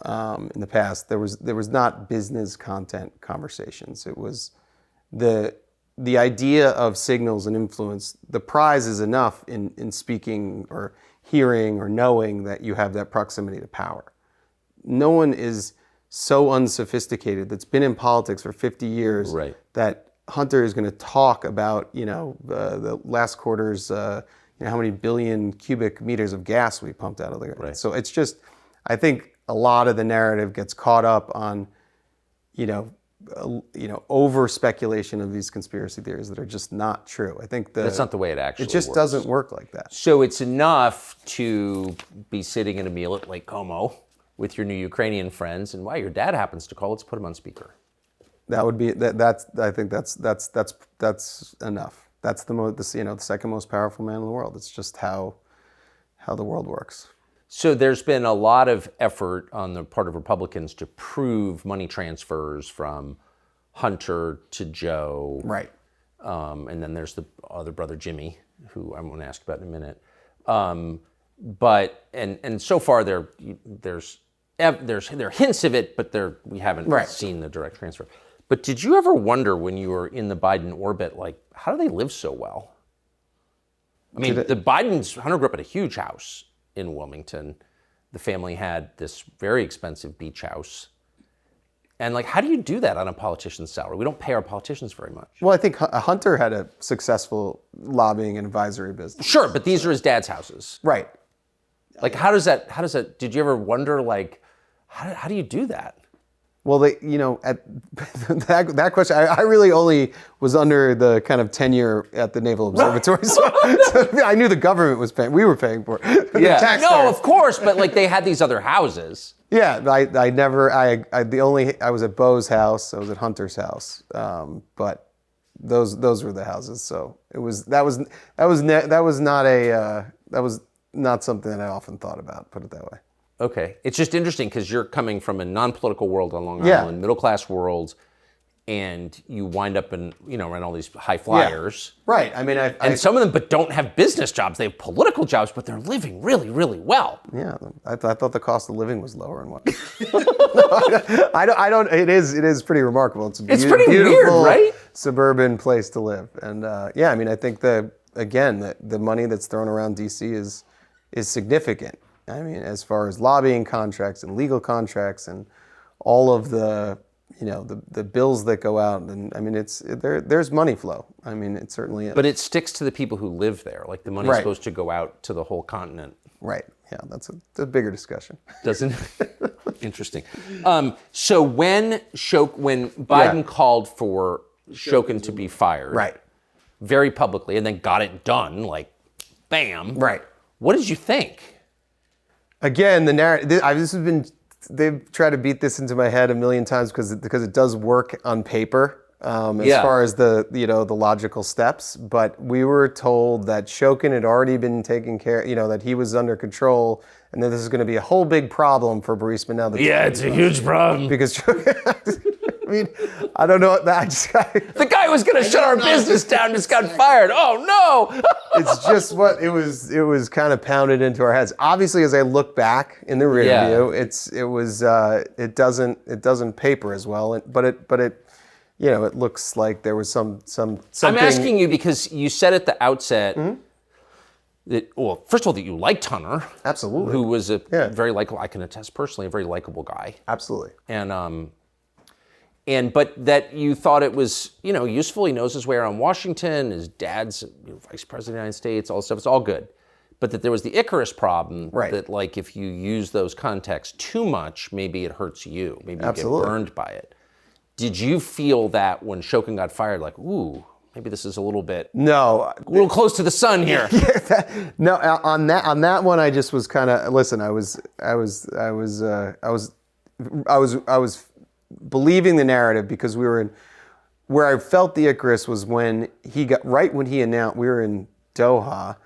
in the past, there was not business content conversations. It was the idea of signals and influence, the prize is enough in speaking or hearing or knowing that you have that proximity to power. No one is so unsophisticated that's been in politics for 50 years that Hunter is going to talk about, the last quarter's, how many billion cubic meters of gas we pumped out of the ground. So it's just, I think a lot of the narrative gets caught up on, over speculation of these conspiracy theories that are just not true. I think that's not the way it actually works. It just doesn't work like that. So it's enough to be sitting at a meal at Lake Como with your new Ukrainian friends, and your dad happens to call. Let's put him on speaker. That would be that's. I think that's enough. That's the second most powerful man in the world. It's just how the world works. So there's been a lot of effort on the part of Republicans to prove money transfers from Hunter to Joe. Right. And then there's the other brother, Jimmy, who I'm going to ask about in a minute. But so far there are hints of it, but we haven't seen the direct transfer. But did you ever wonder when you were in the Biden orbit, how do they live so well? I mean, Hunter grew up at a huge house in Wilmington. The family had this very expensive beach house. And how do you do that on a politician's salary? We don't pay our politicians very much. Well, I think Hunter had a successful lobbying and advisory business. Sure, but these are his dad's houses. Right. How does that, did you ever wonder, how do you do that? Well, at that question, I really only was under the kind of tenure at the Naval Observatory, so I knew the government was paying. We were paying for it. Yeah, no, of course, but they had these other houses. Yeah, I was at Bo's house, I was at Hunter's house, but those were the houses. So that was not something that I often thought about. Put it that way. Okay. It's just interesting because you're coming from a non-political world on Long Island, middle-class world, and you wind up in, around all these high flyers. Yeah. Right. I mean, and some of them but don't have business jobs. They have political jobs, but they're living really, really well. Yeah. I thought the cost of living was lower and what. No, I don't. It is pretty remarkable. It's pretty weird, right? Suburban place to live. And I mean, I think the money that's thrown around DC is significant. I mean, as far as lobbying contracts and legal contracts and all of the bills that go out, and I mean, there's money flow. I mean, it certainly is. But it sticks to the people who live there. The money's supposed to go out to the whole continent. Right. Yeah, that's a bigger discussion. Doesn't? Interesting. So when Biden called for Shokin to be fired, very publicly, and then got it done, bam. Right. What did you think? Again, the narrative. They've tried to beat this into my head a million times because it does work on paper as far as the logical steps. But we were told that Shokin had already been taken care, that he was under control, and that this is going to be a whole big problem for Burisma now. It's a huge problem because Shokin. I mean, I don't know. The guy was going to shut our business down just got fired. Oh no! It's just what it was. It was kind of pounded into our heads. Obviously, as I look back in the rear view, it doesn't paper as well. But it looks like there was something. I'm asking you because you said at the outset that, well, first of all, that you liked Hunter, absolutely, who was a very likable. I can attest personally, a very likable guy, absolutely, but that you thought it was, useful. He knows his way around Washington. His dad's vice president of the United States. All this stuff. It's all good. But that there was the Icarus problem. Right. That if you use those contexts too much, maybe it hurts you. Maybe you absolutely. get burned by it. Did you feel that when Shokin got fired, ooh, maybe this is a little little close to the sun here? No, on that one, I just was kind of listen. I was believing the narrative because we were in where I felt the Icarus was when he announced we were in Doha.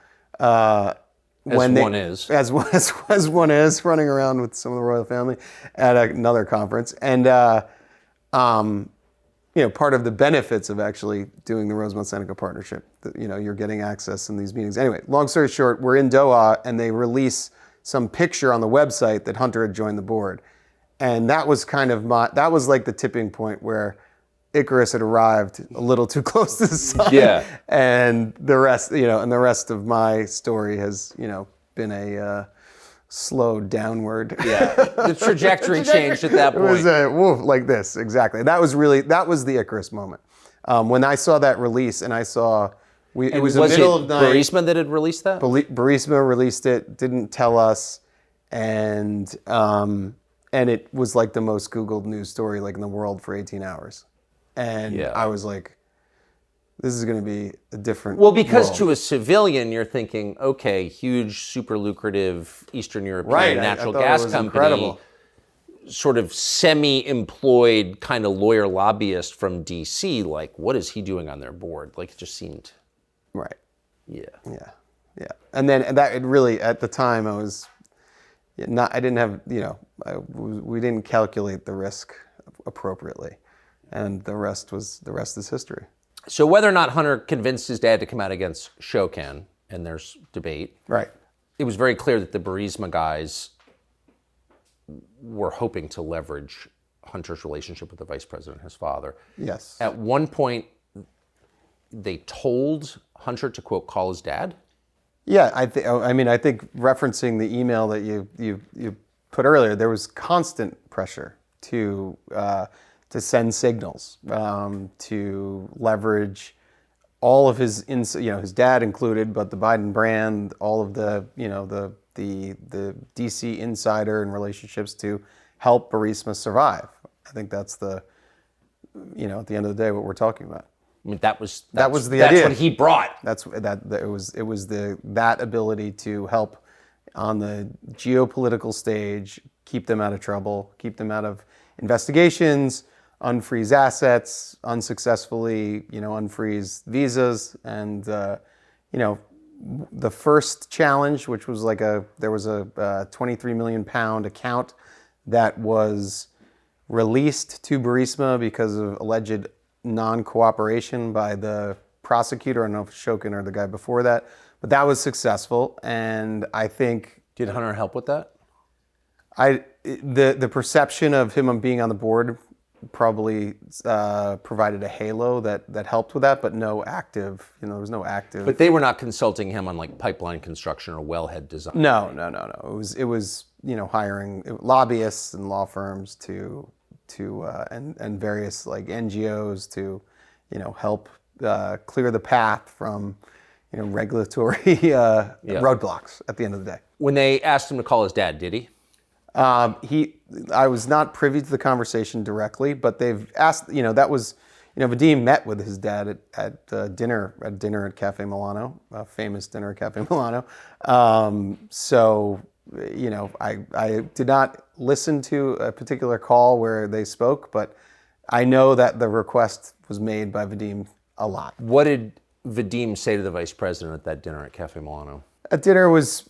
As one is running around with some of the royal family at another conference, and part of the benefits of actually doing the Rosemont-Seneca partnership, you're getting access in these meetings. Anyway, long story short, we're in Doha, and they release some picture on the website that Hunter had joined the board. And that was kind of that was like the tipping point where Icarus had arrived a little too close to the sun. Yeah. And the rest, and the rest of my story has, been a slow downward. Yeah. The trajectory changed at that point. It was like this, exactly. That was the Icarus moment. When I saw that release and I saw, it was the middle of night. Burisma that had released that? Burisma released it, didn't tell us, and it was like the most Googled news story like in the world for 18 hours. And I was like, this is going to be a different because world. To a civilian, you're thinking, okay, huge, super lucrative Eastern European natural gas company, incredible. Sort of semi-employed kind of lawyer lobbyist from D.C., like, what is he doing on their board? Like, it just seemed... Right. Yeah. And that really, at the time, I was not, I didn't have, we didn't calculate the risk appropriately. And the rest is history. So whether or not Hunter convinced his dad to come out against Shokan, and there's debate. Right. It was very clear that the Burisma guys were hoping to leverage Hunter's relationship with the vice president, his father. Yes. At one point, they told Hunter to, quote, call his dad? Yeah, I think referencing the email that you put earlier, there was constant pressure to send signals, to leverage all of his dad included, but the Biden brand, all of the DC insider and relationships to help Burisma survive. I think that's at the end of the day what we're talking about. I mean, that was the idea. That's what he brought. It was that ability to help on the geopolitical stage, keep them out of trouble, keep them out of investigations, unfreeze assets, unsuccessfully, unfreeze visas, and the first challenge, which was there was a 23 million pound account that was released to Burisma because of alleged non-cooperation by the prosecutor. I don't know if Shokin or the guy before that, but that was successful. And I think... Did Hunter help with that? The perception of him being on the board probably provided a halo that helped with that, but no active, there was no active... But they were not consulting him on like pipeline construction or wellhead design. No. It was hiring lobbyists and law firms and various like NGOs to, help clear the path from, regulatory roadblocks at the end of the day. When they asked him to call his dad, did he? I was not privy to the conversation directly, but they've asked, that was, Vadim met with his dad at dinner at Cafe Milano, a famous dinner at Cafe Milano. I did not listen to a particular call where they spoke, but I know that the request was made by Vadim a lot. What did Vadim say to the vice president at that dinner at Cafe Milano? At dinner was,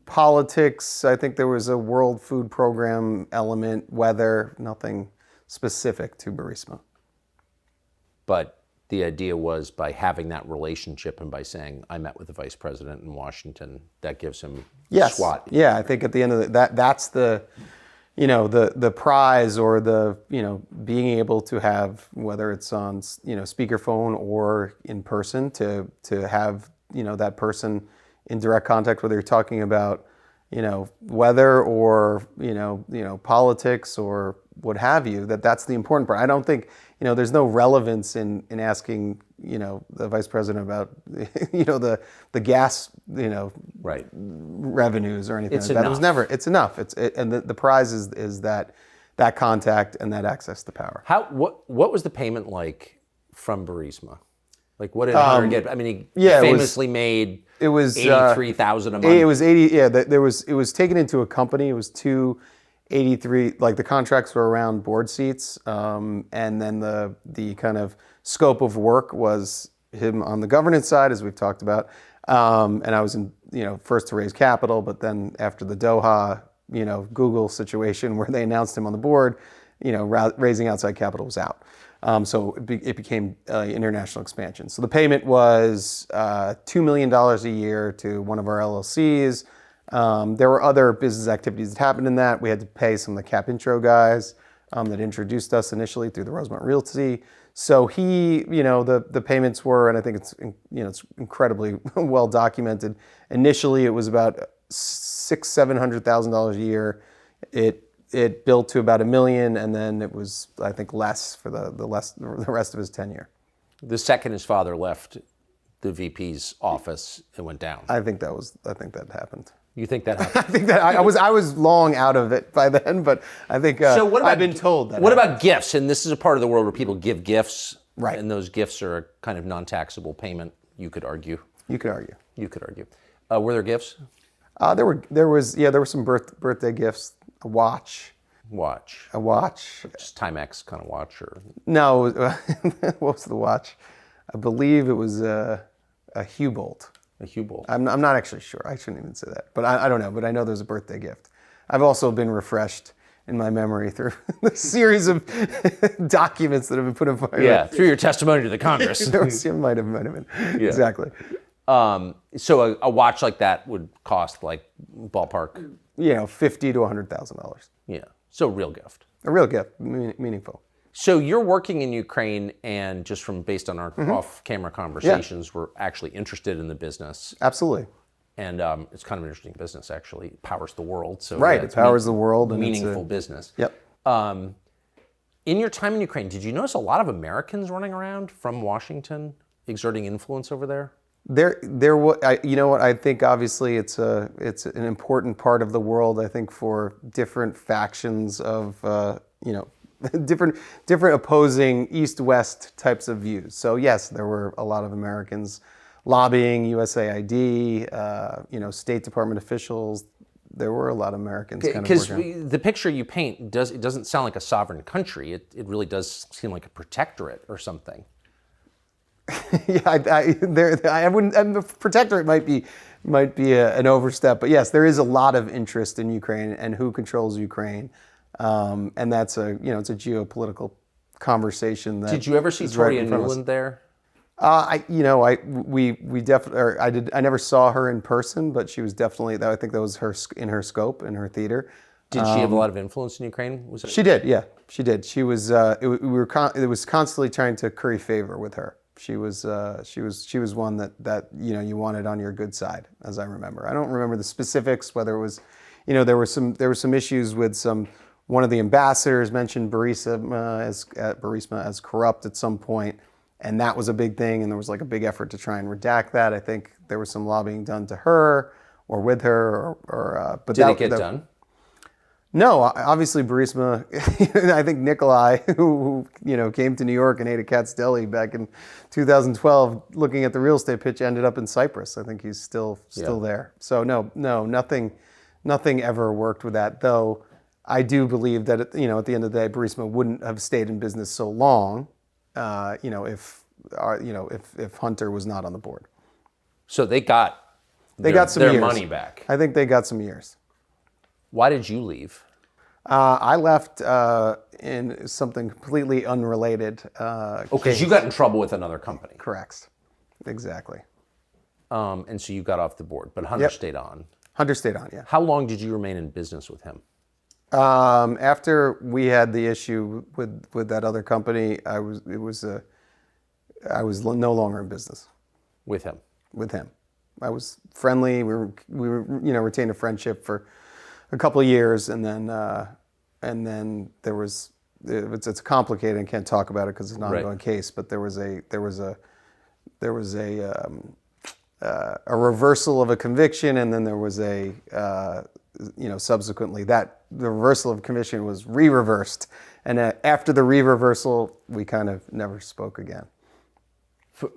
politics. I think there was a World Food Program element, weather, nothing specific to Burisma. But the idea was by having that relationship and by saying, I met with the vice president in Washington, that gives him SWAT. Yeah, I think at the end of that's the, the prize, or the, being able to have, whether it's on, speakerphone or in person, to have, that person in direct contact, whether you're talking about, weather or, politics or what have you, that's the important part. I don't think, there's no relevance in asking, the vice president about, the gas, right, revenues or anything it's like that. Enough. It was never, it's enough. And the prize is that contact and that access to power. What was the payment like from Burisma? Like, what did Hunter get? I mean, he famously made $83,000 a month. It was 80. Yeah, it was taken into a company. It was 283. Like the contracts were around board seats, and then the kind of scope of work was him on the governance side, as we've talked about. And I was in, first to raise capital, but then after the Doha, Google situation where they announced him on the board, raising outside capital was out. So it became international expansion. So the payment was $2 million a year to one of our LLCs. There were other business activities that happened in that. We had to pay some of the cap intro guys that introduced us initially through the Rosemont Realty. So he, the payments were, and I think it's incredibly well documented. Initially, it was about $600,000-$700,000 a year. It built to about $1 million, and then it was, I think, less for the rest of his tenure. The second his father left the VP's office, it went down. I think that happened. You think that happened? I think that I was long out of it by then, but I think I've been told that. What about gifts? And this is a part of the world where people give gifts, right? And those gifts are a kind of non-taxable payment. You could argue. You could argue. Were there gifts? There were some birthday gifts. A watch. A watch. Just Timex kind of watch, or no? What was the watch? I believe it was a Hue-Bolt. A Hue-Bolt. I'm not actually sure. I shouldn't even say that. But I don't know. But I know there's a birthday gift. I've also been refreshed in my memory through the series of documents that have been put in front of me. Yeah, through your testimony to the Congress. Might have been. Yeah. Exactly. So a watch like that would cost like ballpark? $50,000 to $100,000. Yeah. So real gift. A real gift, meaningful. So you're working in Ukraine, and just based on our off-camera conversations, we're actually interested in the business. Absolutely. And it's kind of an interesting business, actually. It powers the world. So right, it powers the world. And meaningful business. Yep. In your time in Ukraine, did you notice a lot of Americans running around from Washington, exerting influence over there? I think obviously it's an important part of the world. I think for different factions of different opposing East-West types of views. So yes, there were a lot of Americans lobbying, USAID, State Department officials. There were a lot of Americans kind of working. Because the picture you paint doesn't sound like a sovereign country. It really does seem like a protectorate or something. Yeah, I wouldn't. And protectorate might be an overstep, but yes, there is a lot of interest in Ukraine and who controls Ukraine, and that's it's a geopolitical conversation. Did you ever see Toria Nuland there? I never saw her in person, but she was definitely. I think that was in her scope, in her theater. Did she have a lot of influence in Ukraine? She did. Yeah, she did. She was. It was constantly trying to curry favor with her. She was one that you wanted on your good side, as I remember. I don't remember the specifics, whether it was, there were some issues with one of the ambassadors mentioned Burisma as corrupt at some point, and that was a big thing, and there was like a big effort to try and redact that. I think there was some lobbying done to her or with her, but did it get done? No, obviously Burisma. I think Nikolai, who came to New York and ate at Cat's Deli back in 2012, looking at the real estate pitch, ended up in Cyprus. I think he's still there. So no, nothing ever worked with that. Though I do believe that at the end of the day, Burisma wouldn't have stayed in business so long, if Hunter was not on the board. So they got their money back. I think they got some years. Why did you leave? I left in something completely unrelated. Because you got in trouble with another company. Correct. Exactly. And so you got off the board, but Hunter stayed on. Hunter stayed on, yeah. How long did you remain in business with him? After we had the issue with that other company, I was no longer in business. With him? With him. I was friendly. We retained a friendship for a couple of years, and then there was it's complicated and can't talk about it because it's an ongoing case. But there was a reversal of a conviction, and then there was subsequently that the reversal of conviction was re-reversed, and after the re-reversal, we kind of never spoke again.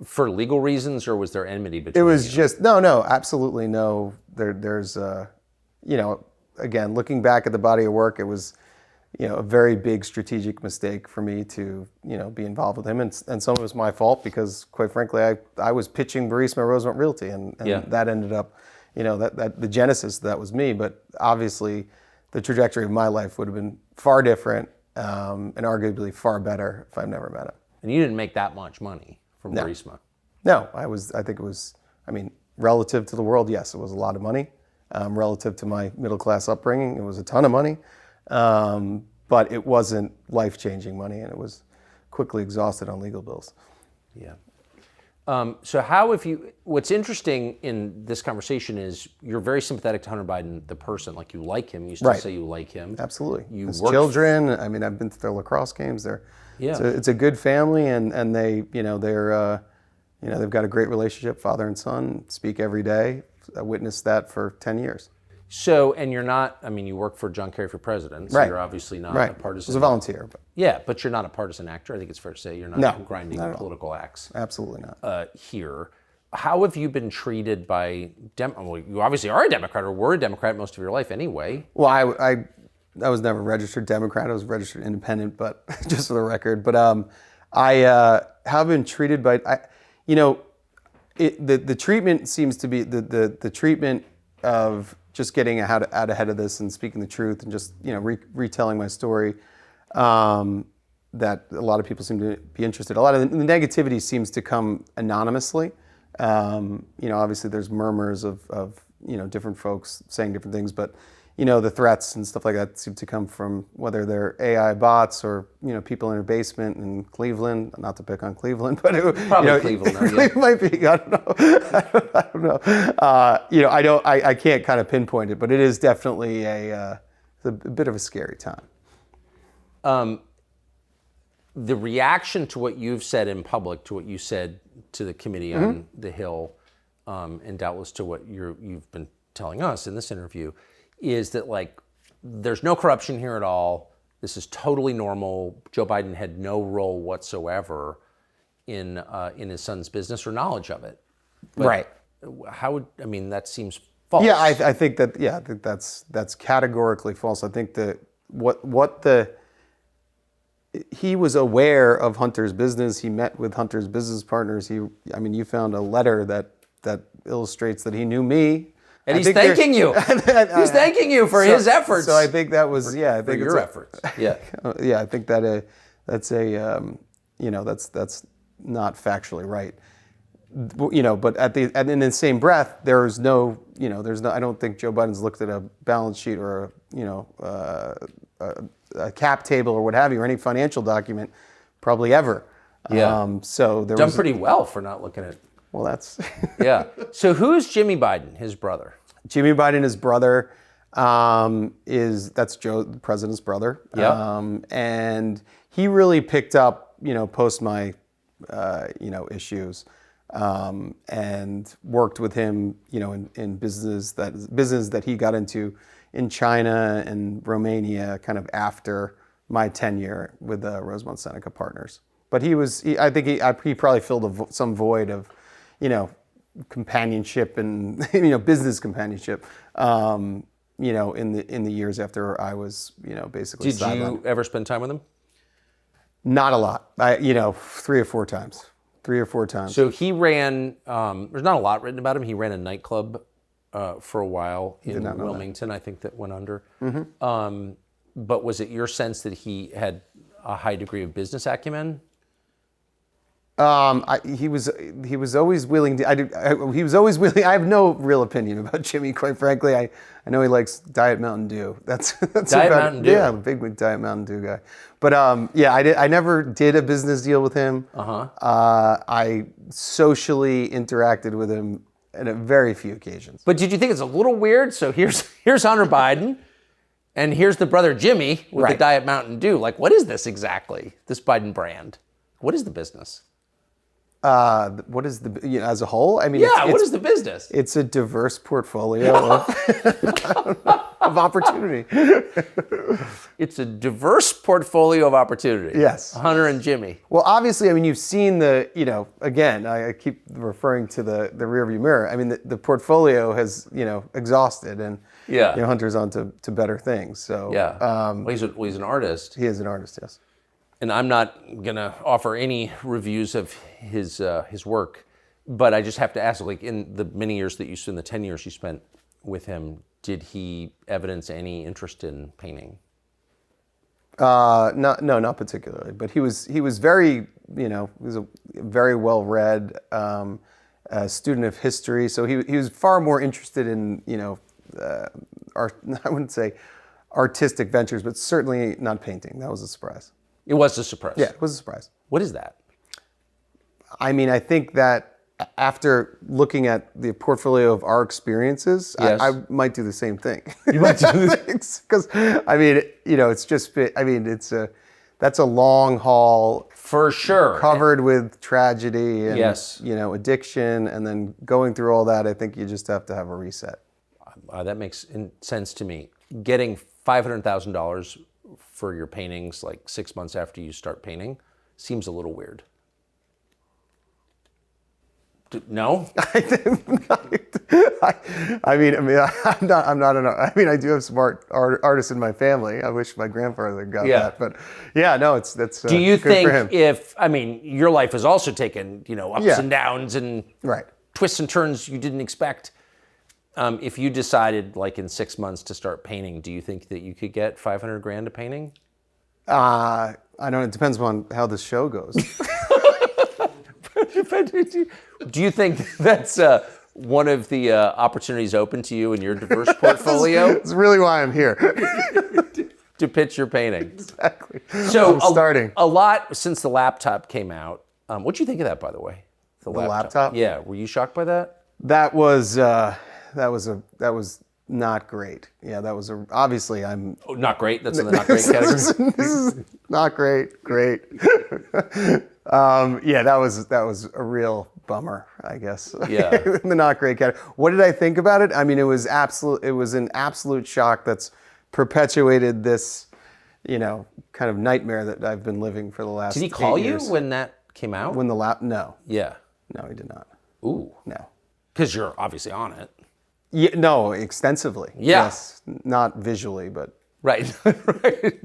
For legal reasons, or was there enmity between? It was just no, absolutely no. There's again, looking back at the body of work, it was, a very big strategic mistake for me to, be involved with him. And some of it was my fault because, quite frankly, I was pitching Burisma Rosemont Realty, and that ended up, that the genesis, that was me. But obviously, the trajectory of my life would have been far different and arguably far better if I'd never met him. And you didn't make that much money from Burisma? No, I think it was, relative to the world, yes, it was a lot of money. Relative to my middle-class upbringing, it was a ton of money. but it wasn't life-changing money, and it was quickly exhausted on legal bills. Yeah. So how have you, what's interesting in this conversation is you're very sympathetic to Hunter Biden, the person, like you like him. You still Right. say you like him. Absolutely. You His work children, I mean, I've been to their lacrosse games. It's a good family, and they, they've got a great relationship, father and son, speak every day. I witnessed that for 10 years. So, and you're not, I mean, you work for John Kerry for president, so Right. you're obviously not Right. a partisan. I was a volunteer. But Yeah, but you're not a partisan actor. I think it's fair to say you're not grinding not at all. political acts Absolutely not. here. How have you been treated by well, you obviously are a Democrat or were a Democrat most of your life anyway. Well, I was never registered Democrat. I was registered independent, but just for the record. But I have been treated by, the treatment seems to be the treatment of just getting out ahead of this and speaking the truth and just retelling my story. That a lot of people seem to be interested. A lot of the negativity seems to come anonymously. Obviously there's murmurs of different folks saying different things, but the threats and stuff like that seem to come from whether they're AI bots or people in a basement in Cleveland. Not to pick on Cleveland, but Probably Cleveland. It might be. I don't know. I don't know. I can't kind of pinpoint it, but it is definitely a bit of a scary time. The reaction to what you've said in public, to what you said to the committee on the Hill, and doubtless to what you've been telling us in this interview, is that there's no corruption here at all. This is totally normal. Joe Biden had no role whatsoever in his son's business or knowledge of it. But right. That seems false. Yeah, I think that's categorically false. I think that he was aware of Hunter's business. He met with Hunter's business partners. You found a letter that illustrates that he knew me. And he's thanking you. He's thanking you for his efforts. So I think that was, I think your efforts. Yeah. Yeah, I think that's that's not factually right. But in the same breath, there's no, I don't think Joe Biden's looked at a balance sheet or a cap table or what have you, or any financial document, probably ever. Yeah. So there done was pretty well for not looking at. Well, that's yeah. So who's Jimmy Biden, his brother? Jimmy Biden, his brother, that's Joe, the president's brother. Yeah. And he really picked up, post my, issues, and worked with him, in business that he got into in China and Romania, kind of after my tenure with Rosemont Seneca Partners. But I think he probably filled some void of, companionship and business companionship, in the years after I was basically. Did you ever spend time with him? Not a lot. 3 or 4 times. 3 or 4 times. So he ran. There's not a lot written about him. He ran a nightclub for a while in Wilmington. I think that went under. Mm-hmm. But was it your sense that he had a high degree of business acumen? He was always willing to. He was always willing. I have no real opinion about Jimmy, quite frankly. I know he likes Diet Mountain Dew. That's Diet Mountain Dew. Yeah, I'm a big Diet Mountain Dew guy. But I never did a business deal with him. I socially interacted with him on a very few occasions. But did you think it's a little weird? So here's Hunter Biden, and here's the brother Jimmy with the Diet Mountain Dew. What is this exactly? This Biden brand? What is the business? What is as a whole? What is the business? It's a diverse portfolio of opportunity. It's a diverse portfolio of opportunity. Yes. Hunter and Jimmy. Well, obviously, you've seen again, I keep referring to the rearview mirror. The portfolio has, exhausted, and Hunter's on to better things. So he's an artist. He is an artist, yes. And I'm not going to offer any reviews of his work, but I just have to ask, in the many years that in the 10 years you spent with him, did he evidence any interest in painting? Not particularly. But he was very, he was a very well-read student of history. So he was far more interested in, I wouldn't say artistic ventures, but certainly not painting. That was a surprise. It was a surprise. Yeah, it was a surprise. What is that? I mean, I think that after looking at the portfolio of our experiences, Yes. I might do the same thing. You might do this. Because, I mean, it's just, I mean, that's a long haul. For sure. Covered with tragedy and, Yes. addiction, and then going through all that, I think you just have to have a reset. That makes sense to me. Getting $500,000 for your paintings like 6 months after you start painting seems a little weird. No? I mean, I'm not. I mean, I do have smart artists in my family. I wish my grandfather got that, but yeah, no, that's. Do you good for him. think your life has also taken ups and downs and Right. twists and turns you didn't expect? If you decided like in 6 months to start painting, do you think that you could get $500,000 a painting? I don't know. It depends on how the show goes. Do you think that's one of the opportunities open to you in your diverse portfolio? That's really why I'm here. To pitch your painting. Exactly. So I'm starting. A lot since the laptop came out. What'd you think of that, by the way? The laptop? Yeah. Were you shocked by that? That was not great. Yeah, that was obviously I'm. Oh, not great. That's in the not great category. This is not great. Great. Yeah, that was a real bummer, I guess. Yeah. In the not great category. What did I think about it? I mean, it was an absolute shock that's perpetuated this, kind of nightmare that I've been living for the last. Did he call 8 you years. when that came out? No. Yeah. No, he did not. Ooh. No. Because you're obviously on it. Yeah, no, extensively. Yeah. Yes, not visually, but. Right. Right.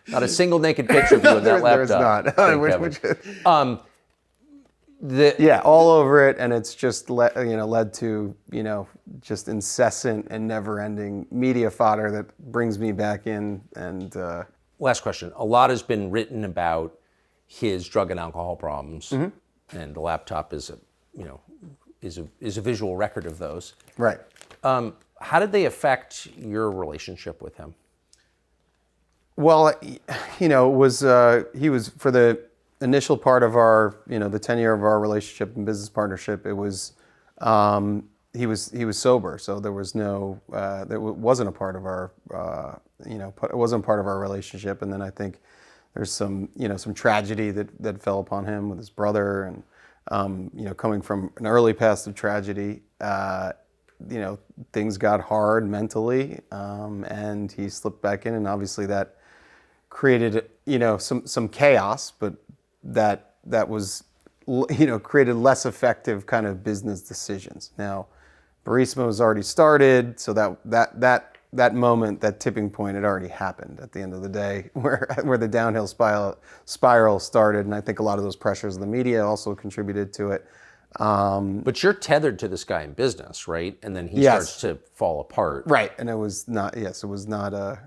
Not a single naked picture of you on that laptop. There is not. Yeah, all over it, and it's just led to just incessant and never-ending media fodder that brings me back in. And last question: a lot has been written about his drug and alcohol problems, and the laptop is a visual record of those. Right. How did they affect your relationship with him? Well, it was he was for the initial part of our the tenure of our relationship and business partnership. It was he was sober, so there was no that wasn't a part of our it wasn't part of our relationship. And then I think there's some some tragedy that fell upon him with his brother, and coming from an early past of tragedy. Things got hard mentally, and he slipped back in, and obviously that created some chaos, but that was created less effective kind of business decisions. Now, Burisma was already started, so that moment, that tipping point, had already happened at the end of the day, where the downhill spiral started, and I think a lot of those pressures of the media also contributed to it. But you're tethered to this guy in business, right? And then he Yes. starts to fall apart. Right, and it was not. Yes, it was not a.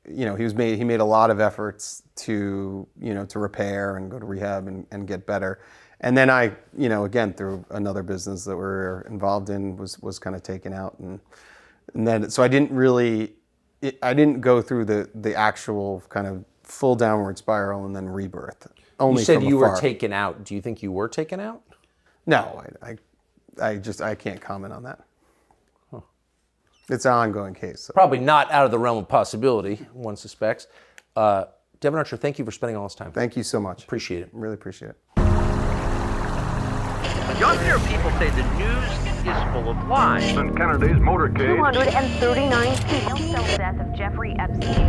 He made a lot of efforts to to repair and go to rehab and get better. And then I again through another business that we're involved in was kind of taken out, and then so I didn't go through the actual kind of full downward spiral and then rebirth. Only You said from you were afar. taken out. Do you think you were taken out? No, I can't comment on that. It's an ongoing case. So. Probably not out of the realm of possibility, one suspects. Devon Archer, thank you for spending all this time. Thank you so much. Appreciate it. Really appreciate it. Younger people say the news is full of lies. In Kennedy's motorcade. 239 people. The death of Jeffrey Epstein.